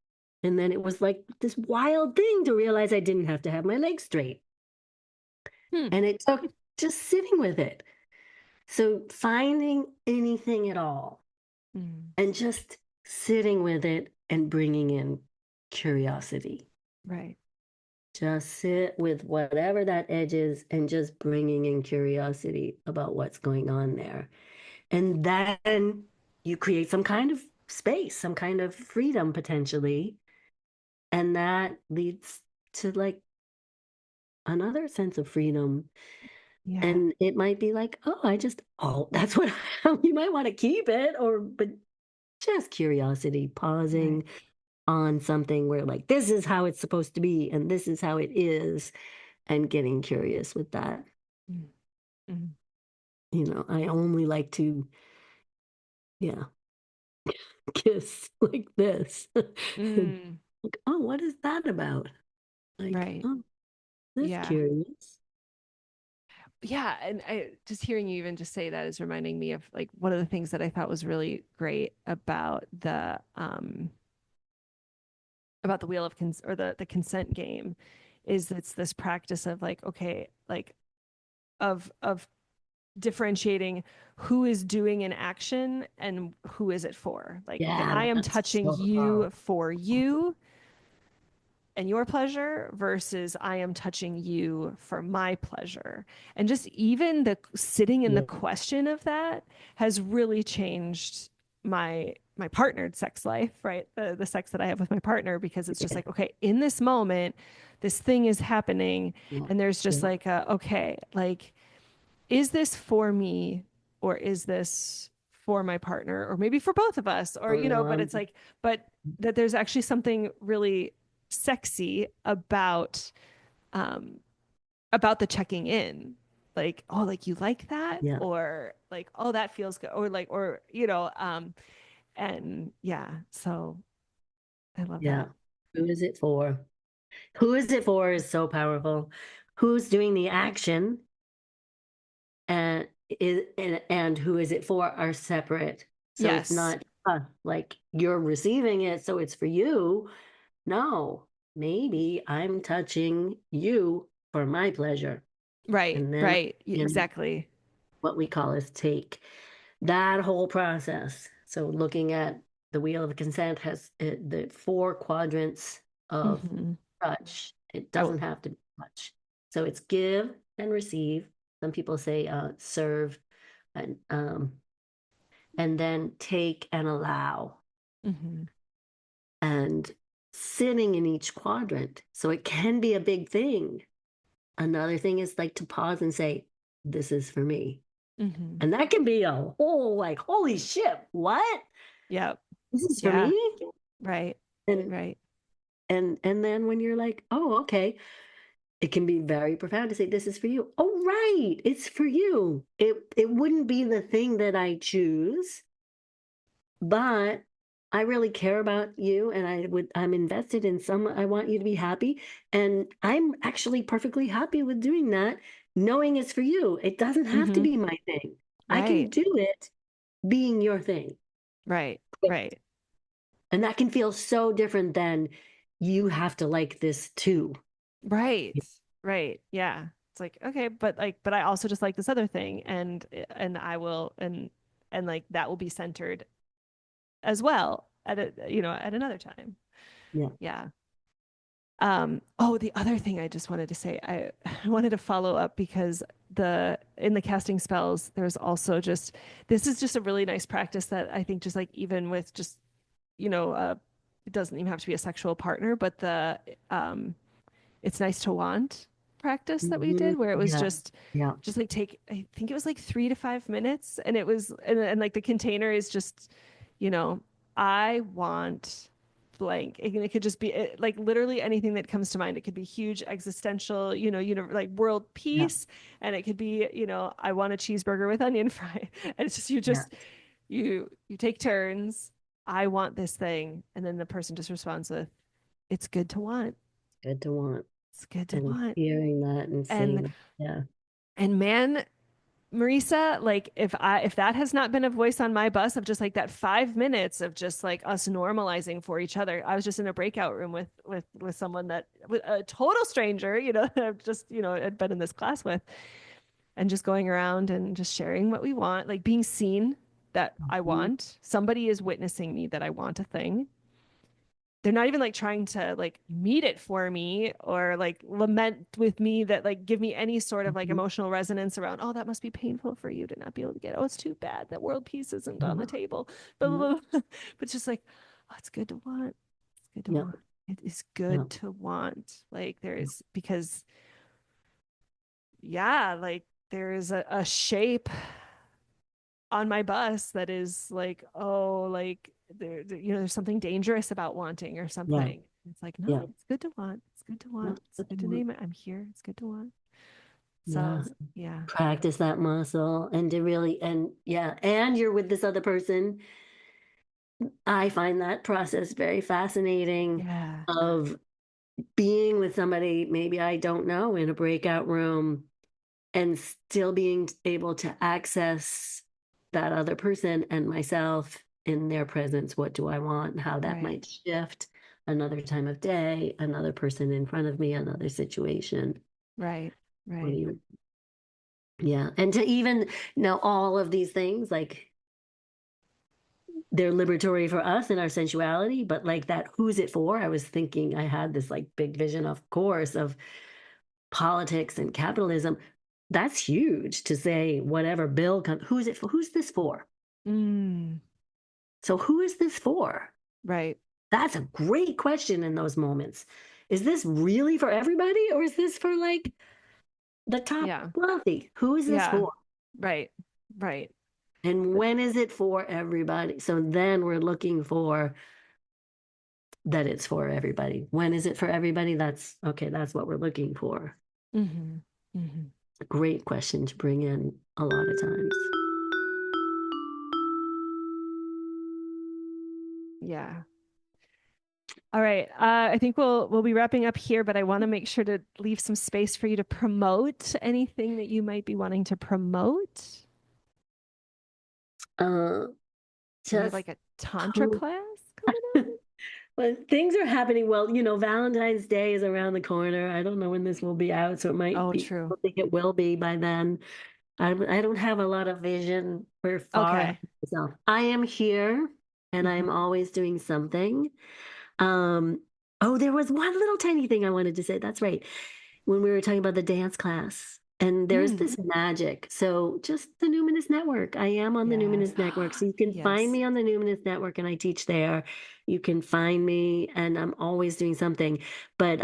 And then it was like this wild thing to realize I didn't have to have my legs straight. Hmm. And it took just sitting with it. So finding anything at all Mm. and just sitting with it and bringing in curiosity. Right. Just sit with whatever that edge is and just bringing in curiosity about what's going on there. And then you create some kind of space, some kind of freedom potentially. And that leads to like another sense of freedom. Yeah. And it might be like, oh, that's what you might want to keep it, but just curiosity, Right. pausing on something where like, this is how it's supposed to be, and this is how it is, and getting curious with that. Mm. Mm. I only like to, yeah, kiss like this. And Mm. like, oh, what is that about? Like, Right. oh, that's Yeah. curious. Yeah. And I just hearing you even just say that is reminding me of like one of the things that I thought was really great about the wheel of or the consent game is it's this practice of like, okay, like of differentiating who is doing an action and who is it for. Like, okay, I Yeah, am that's touching so you powerful. for you and your pleasure versus I am touching you for my pleasure. And just even the sitting in the Yeah, question of that has really changed my partnered sex life, right? The sex that I have with my partner, because it's just yeah, like, okay, in this moment, this thing is happening. yeah, And there's just yeah. like, okay, like, is this for me or is this for my partner or maybe for both of us, or Oh no, but it's like, but that there's actually something really sexy um about the checking in, like, oh, like you like that, yeah, or like, oh, that feels good, or like, or and yeah, so I love yeah. that. Who is it for? Who is it for is so powerful. Who's doing the action and and who is it for are separate. So it's Yes. not like you're receiving it, so it's for you. No, maybe I'm touching you for my pleasure. Right, And then right, in exactly. what we call is take that whole process. So looking at the wheel of consent has the four quadrants of Hmm. touch. It Oh. doesn't have to be touch. So it's give and receive. Some people say serve and then take and allow. Hmm. And sitting in each quadrant. So it can be a big thing. Another thing is like to pause and say, this is for me. Hmm. And that can be a whole like, holy shit, what? Yep. This is for Yeah. me? Right. And Right. and then when you're like, oh, okay. it can be very profound to say, this is for you. Oh, right. It's for you. It wouldn't be the thing that I choose, but I really care about you, and I'm invested in I want you to be happy. And I'm actually perfectly happy with doing that, knowing it's for you. It doesn't have to Mm-hmm. be my thing. I can Right. do it being your thing. Right. Right. And that can feel so different than you have to like this too. Right. Right. Yeah. It's like, okay, but I also just like this other thing, and I will, and like that will be centered as well at at another time. Yeah. Yeah. Oh, the other thing I just wanted to say, I wanted to follow up because in the casting spells, there's also just this is just a really nice practice that I think just like even with just, it doesn't even have to be a sexual partner, but the it's nice to want practice that we Mhm. did where it was Yeah. just Yeah. just like take I think it was like 3 to 5 minutes, and it was and like the container is just, you know, I want blank. It could just be like literally anything that comes to mind. It could be huge existential, like world Yeah. peace, and it could be, I want a cheeseburger with onion fry. And it's just Yeah. you take turns. I want this thing, and then the person just responds with, "It's good to want. Good to want. It's good to And want." hearing that and And seeing, yeah. and man, Marisa, like if that has not been a voice on my bus of just like that 5 minutes of just like us normalizing for each other. I was just in a breakout room with someone that a total stranger, just had been in this class with, and just going around and just sharing what we want, like being seen that I Mhm. want. Somebody is witnessing me that I want a thing. They're not even like trying to like meet it for me or like lament with me that like give me any sort of like Mhm. emotional resonance around, oh, that must be painful for you to not be able to get, oh, it's too bad that world peace isn't on the Yeah. table, blah, Yeah. blah, blah. But it's just like, oh, it's good to want. It's good to Yeah. want. It is Yeah. good to want. Like there Yeah. is, because yeah, like there is a shape on my bus that is like, oh, like there's something dangerous about wanting or Yeah. something. It's like, no, Yeah. it's good to want. It's good to Yeah. want. It's Good to good to want. name it. I'm here. It's good to want. So Yeah. yeah. Practice that muscle and to really, and yeah, and you're with this other person. I find that process very fascinating Yeah. of being with somebody maybe I don't know in a breakout room and still being able to access that other person and myself in their presence. What do I want? And how that Right. might shift another time of day, another person in front of me, another situation. Right. What do Right. you, yeah. And to even know all of these things, like they're liberatory for us in our sensuality, but like that, who's it for? I was thinking I had this like big vision, of course, of politics and capitalism. That's huge to say whatever bill comes, who's it for? Who's this for? Mm, So who is this for? right. That's a great question in those moments. Is this really for everybody or is this for like the top Yeah. wealthy? Who is this Yeah. for? Right. Right. And But when is it for everybody? So then we're looking for that it's for everybody. When is it for everybody? That's okay. That's what we're looking for. mm-hmm. Mm-hmm. Great question to bring in a lot of times. Yeah. All right. I think we'll be wrapping up here, but I want to make sure to leave some space for you to promote anything that you might be wanting to promote. Uh, Do you have just like a tantra to- class coming up? well, things are happening. Well, Valentine's Day is around the corner. I don't know when this will be out, so it might Oh, be. I true. don't think it will be by then. I don't have a lot of vision. We're far ahead Okay. of myself. I am here, and Mhm. I'm always doing something. Um, oh, there was one little tiny thing I wanted to say. That's right. When we were talking about the dance class, and there's Mm. this magic. So just the Numinous Network. I am on the Yes. Numinous Network. So you can find Yes. me on the Numinous Network and I teach there. You can find me and I'm always doing something. But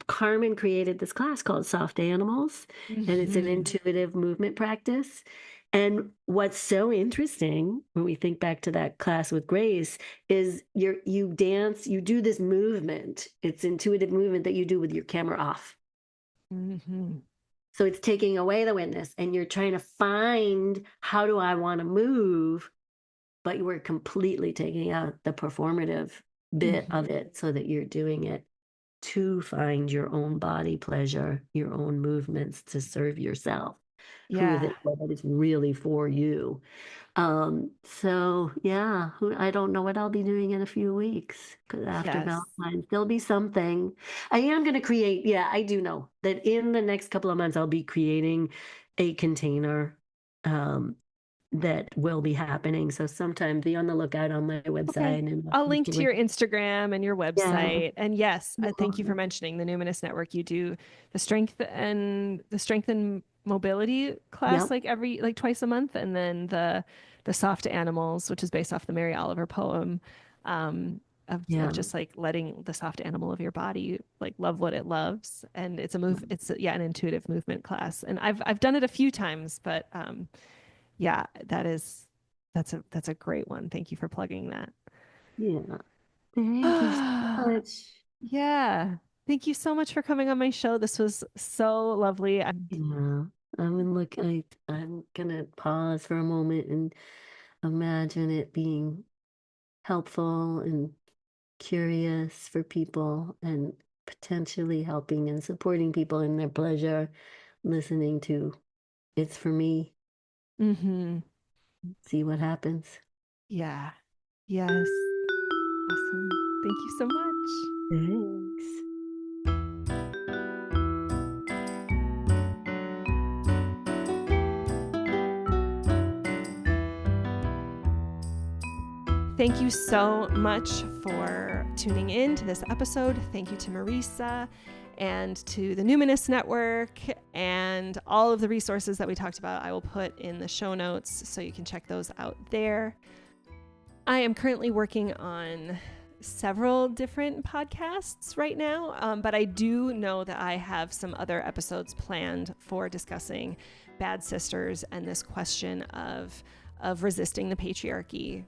Carmen created this class called Soft Animals, and it's an Mhm. intuitive movement practice. And what's so interesting when we think back to that class with Grace is you dance, you do this movement. It's intuitive movement that you do with your camera off. Mm-hmm. So it's taking away the witness, and you're trying to find, how do I want to move? But you were completely taking out the performative bit Mm-hmm. of it, so that you're doing it to find your own body pleasure, your own movements to serve yourself, who Yeah. what is really for you. So yeah, I don't know what I'll be doing in a few weeks, because after Yes. Valentine's, there'll be something. I am going to create, yeah, I do know that in the next couple of months, I'll be creating a container um, that will be happening. So sometime be on the lookout on my Okay. website. And I'll link to your Instagram and your yeah. website. And yes, thank you for mentioning the Numinous Network. You do the strength and mobility class Yep. like twice a month, and then the soft animals, which is based off the Mary Oliver poem, of Yeah. just like letting the soft animal of your body like love what it loves. And it's a move. It's an intuitive movement class, and I've done it a few times, but yeah, that's a great one. Thank you for plugging that. Yeah. Thank you so much. Yeah. Thank you so much for coming on my show. This was so lovely. Yeah. I'm gonna pause for a moment and imagine it being helpful and curious for people, and potentially helping and supporting people in their pleasure, listening to It's For Me, Mm-hmm. see what happens. Yeah. Yes. Awesome. Thank you so much. Thanks. Thank you so much for tuning in to this episode. Thank you to Marisa and to the Numinous Network and all of the resources that we talked about. I will put in the show notes so you can check those out there. I am currently working on several different podcasts right now, but I do know that I have some other episodes planned for discussing bad sisters and this question of resisting the patriarchy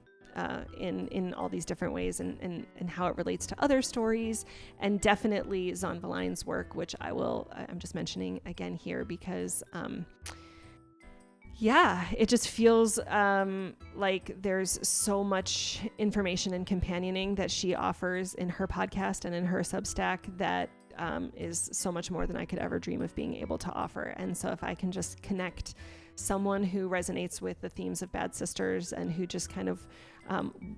in all these different ways, and how it relates to other stories, and definitely Zonvaline's work, which I'm just mentioning again here because yeah, it just feels like there's so much information and companioning that she offers in her podcast and in her Substack that is so much more than I could ever dream of being able to offer. And so if I can just connect someone who resonates with the themes of bad sisters and who just kind of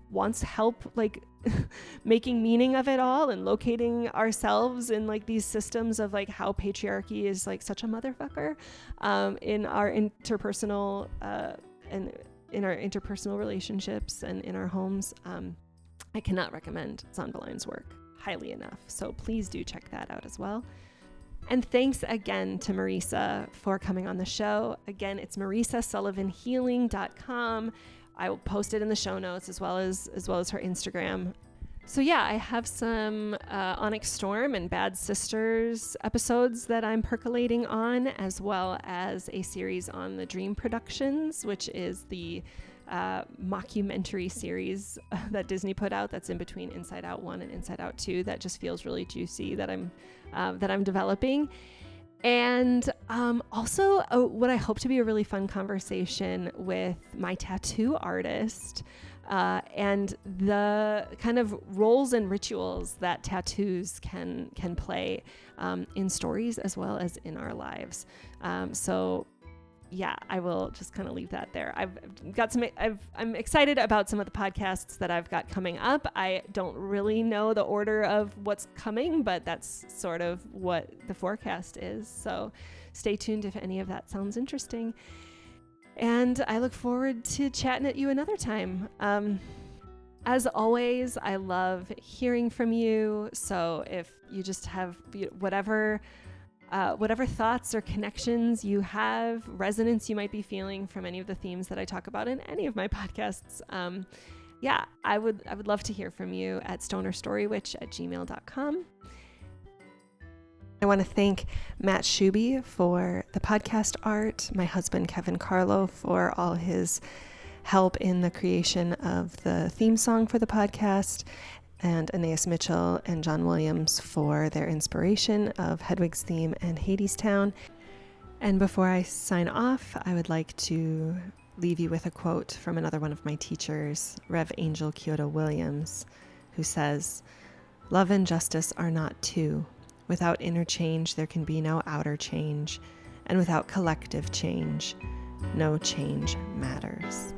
wants help like making meaning of it all and locating ourselves in like these systems of like how patriarchy is like such a motherfucker in our interpersonal and in our interpersonal relationships and in our homes, I cannot recommend Zonvaline's work highly enough. So please do check that out as well. And thanks again to Marisa for coming on the show. Again, it's marisasullivanhealing.com. I will post it in the show notes as well as her Instagram. So yeah, I have some Onyx Storm and Bad Sisters episodes that I'm percolating on, as well as a series on the Dream Productions, which is the mockumentary series that Disney put out that's in between Inside Out 1 and Inside Out 2 that just feels really juicy that I'm developing. And also what I hope to be a really fun conversation with my tattoo artist and the kind of roles and rituals that tattoos can play in stories as well as in our lives. So yeah, I will just kind of leave that there. I'm excited about some of the podcasts that I've got coming up. I don't really know the order of what's coming, but that's sort of what the forecast is. So stay tuned if any of that sounds interesting. And I look forward to chatting at you another time. As always, I love hearing from you. So if you just have whatever thoughts or connections you have, resonance you might be feeling from any of the themes that I talk about in any of my podcasts, yeah, I would love to hear from you at stonerstorywitch@gmail.com. I want to thank Matt Shuby for the podcast art, my husband Kevin Carlo for all his help in the creation of the theme song for the podcast, and Anais Mitchell and John Williams for their inspiration of Hedwig's theme and Hadestown. And before I sign off, I would like to leave you with a quote from another one of my teachers, Rev. Angel Kyoto Williams, who says, "Love and justice are not two. Without interchange, there can be no outer change. And without collective change, no change matters."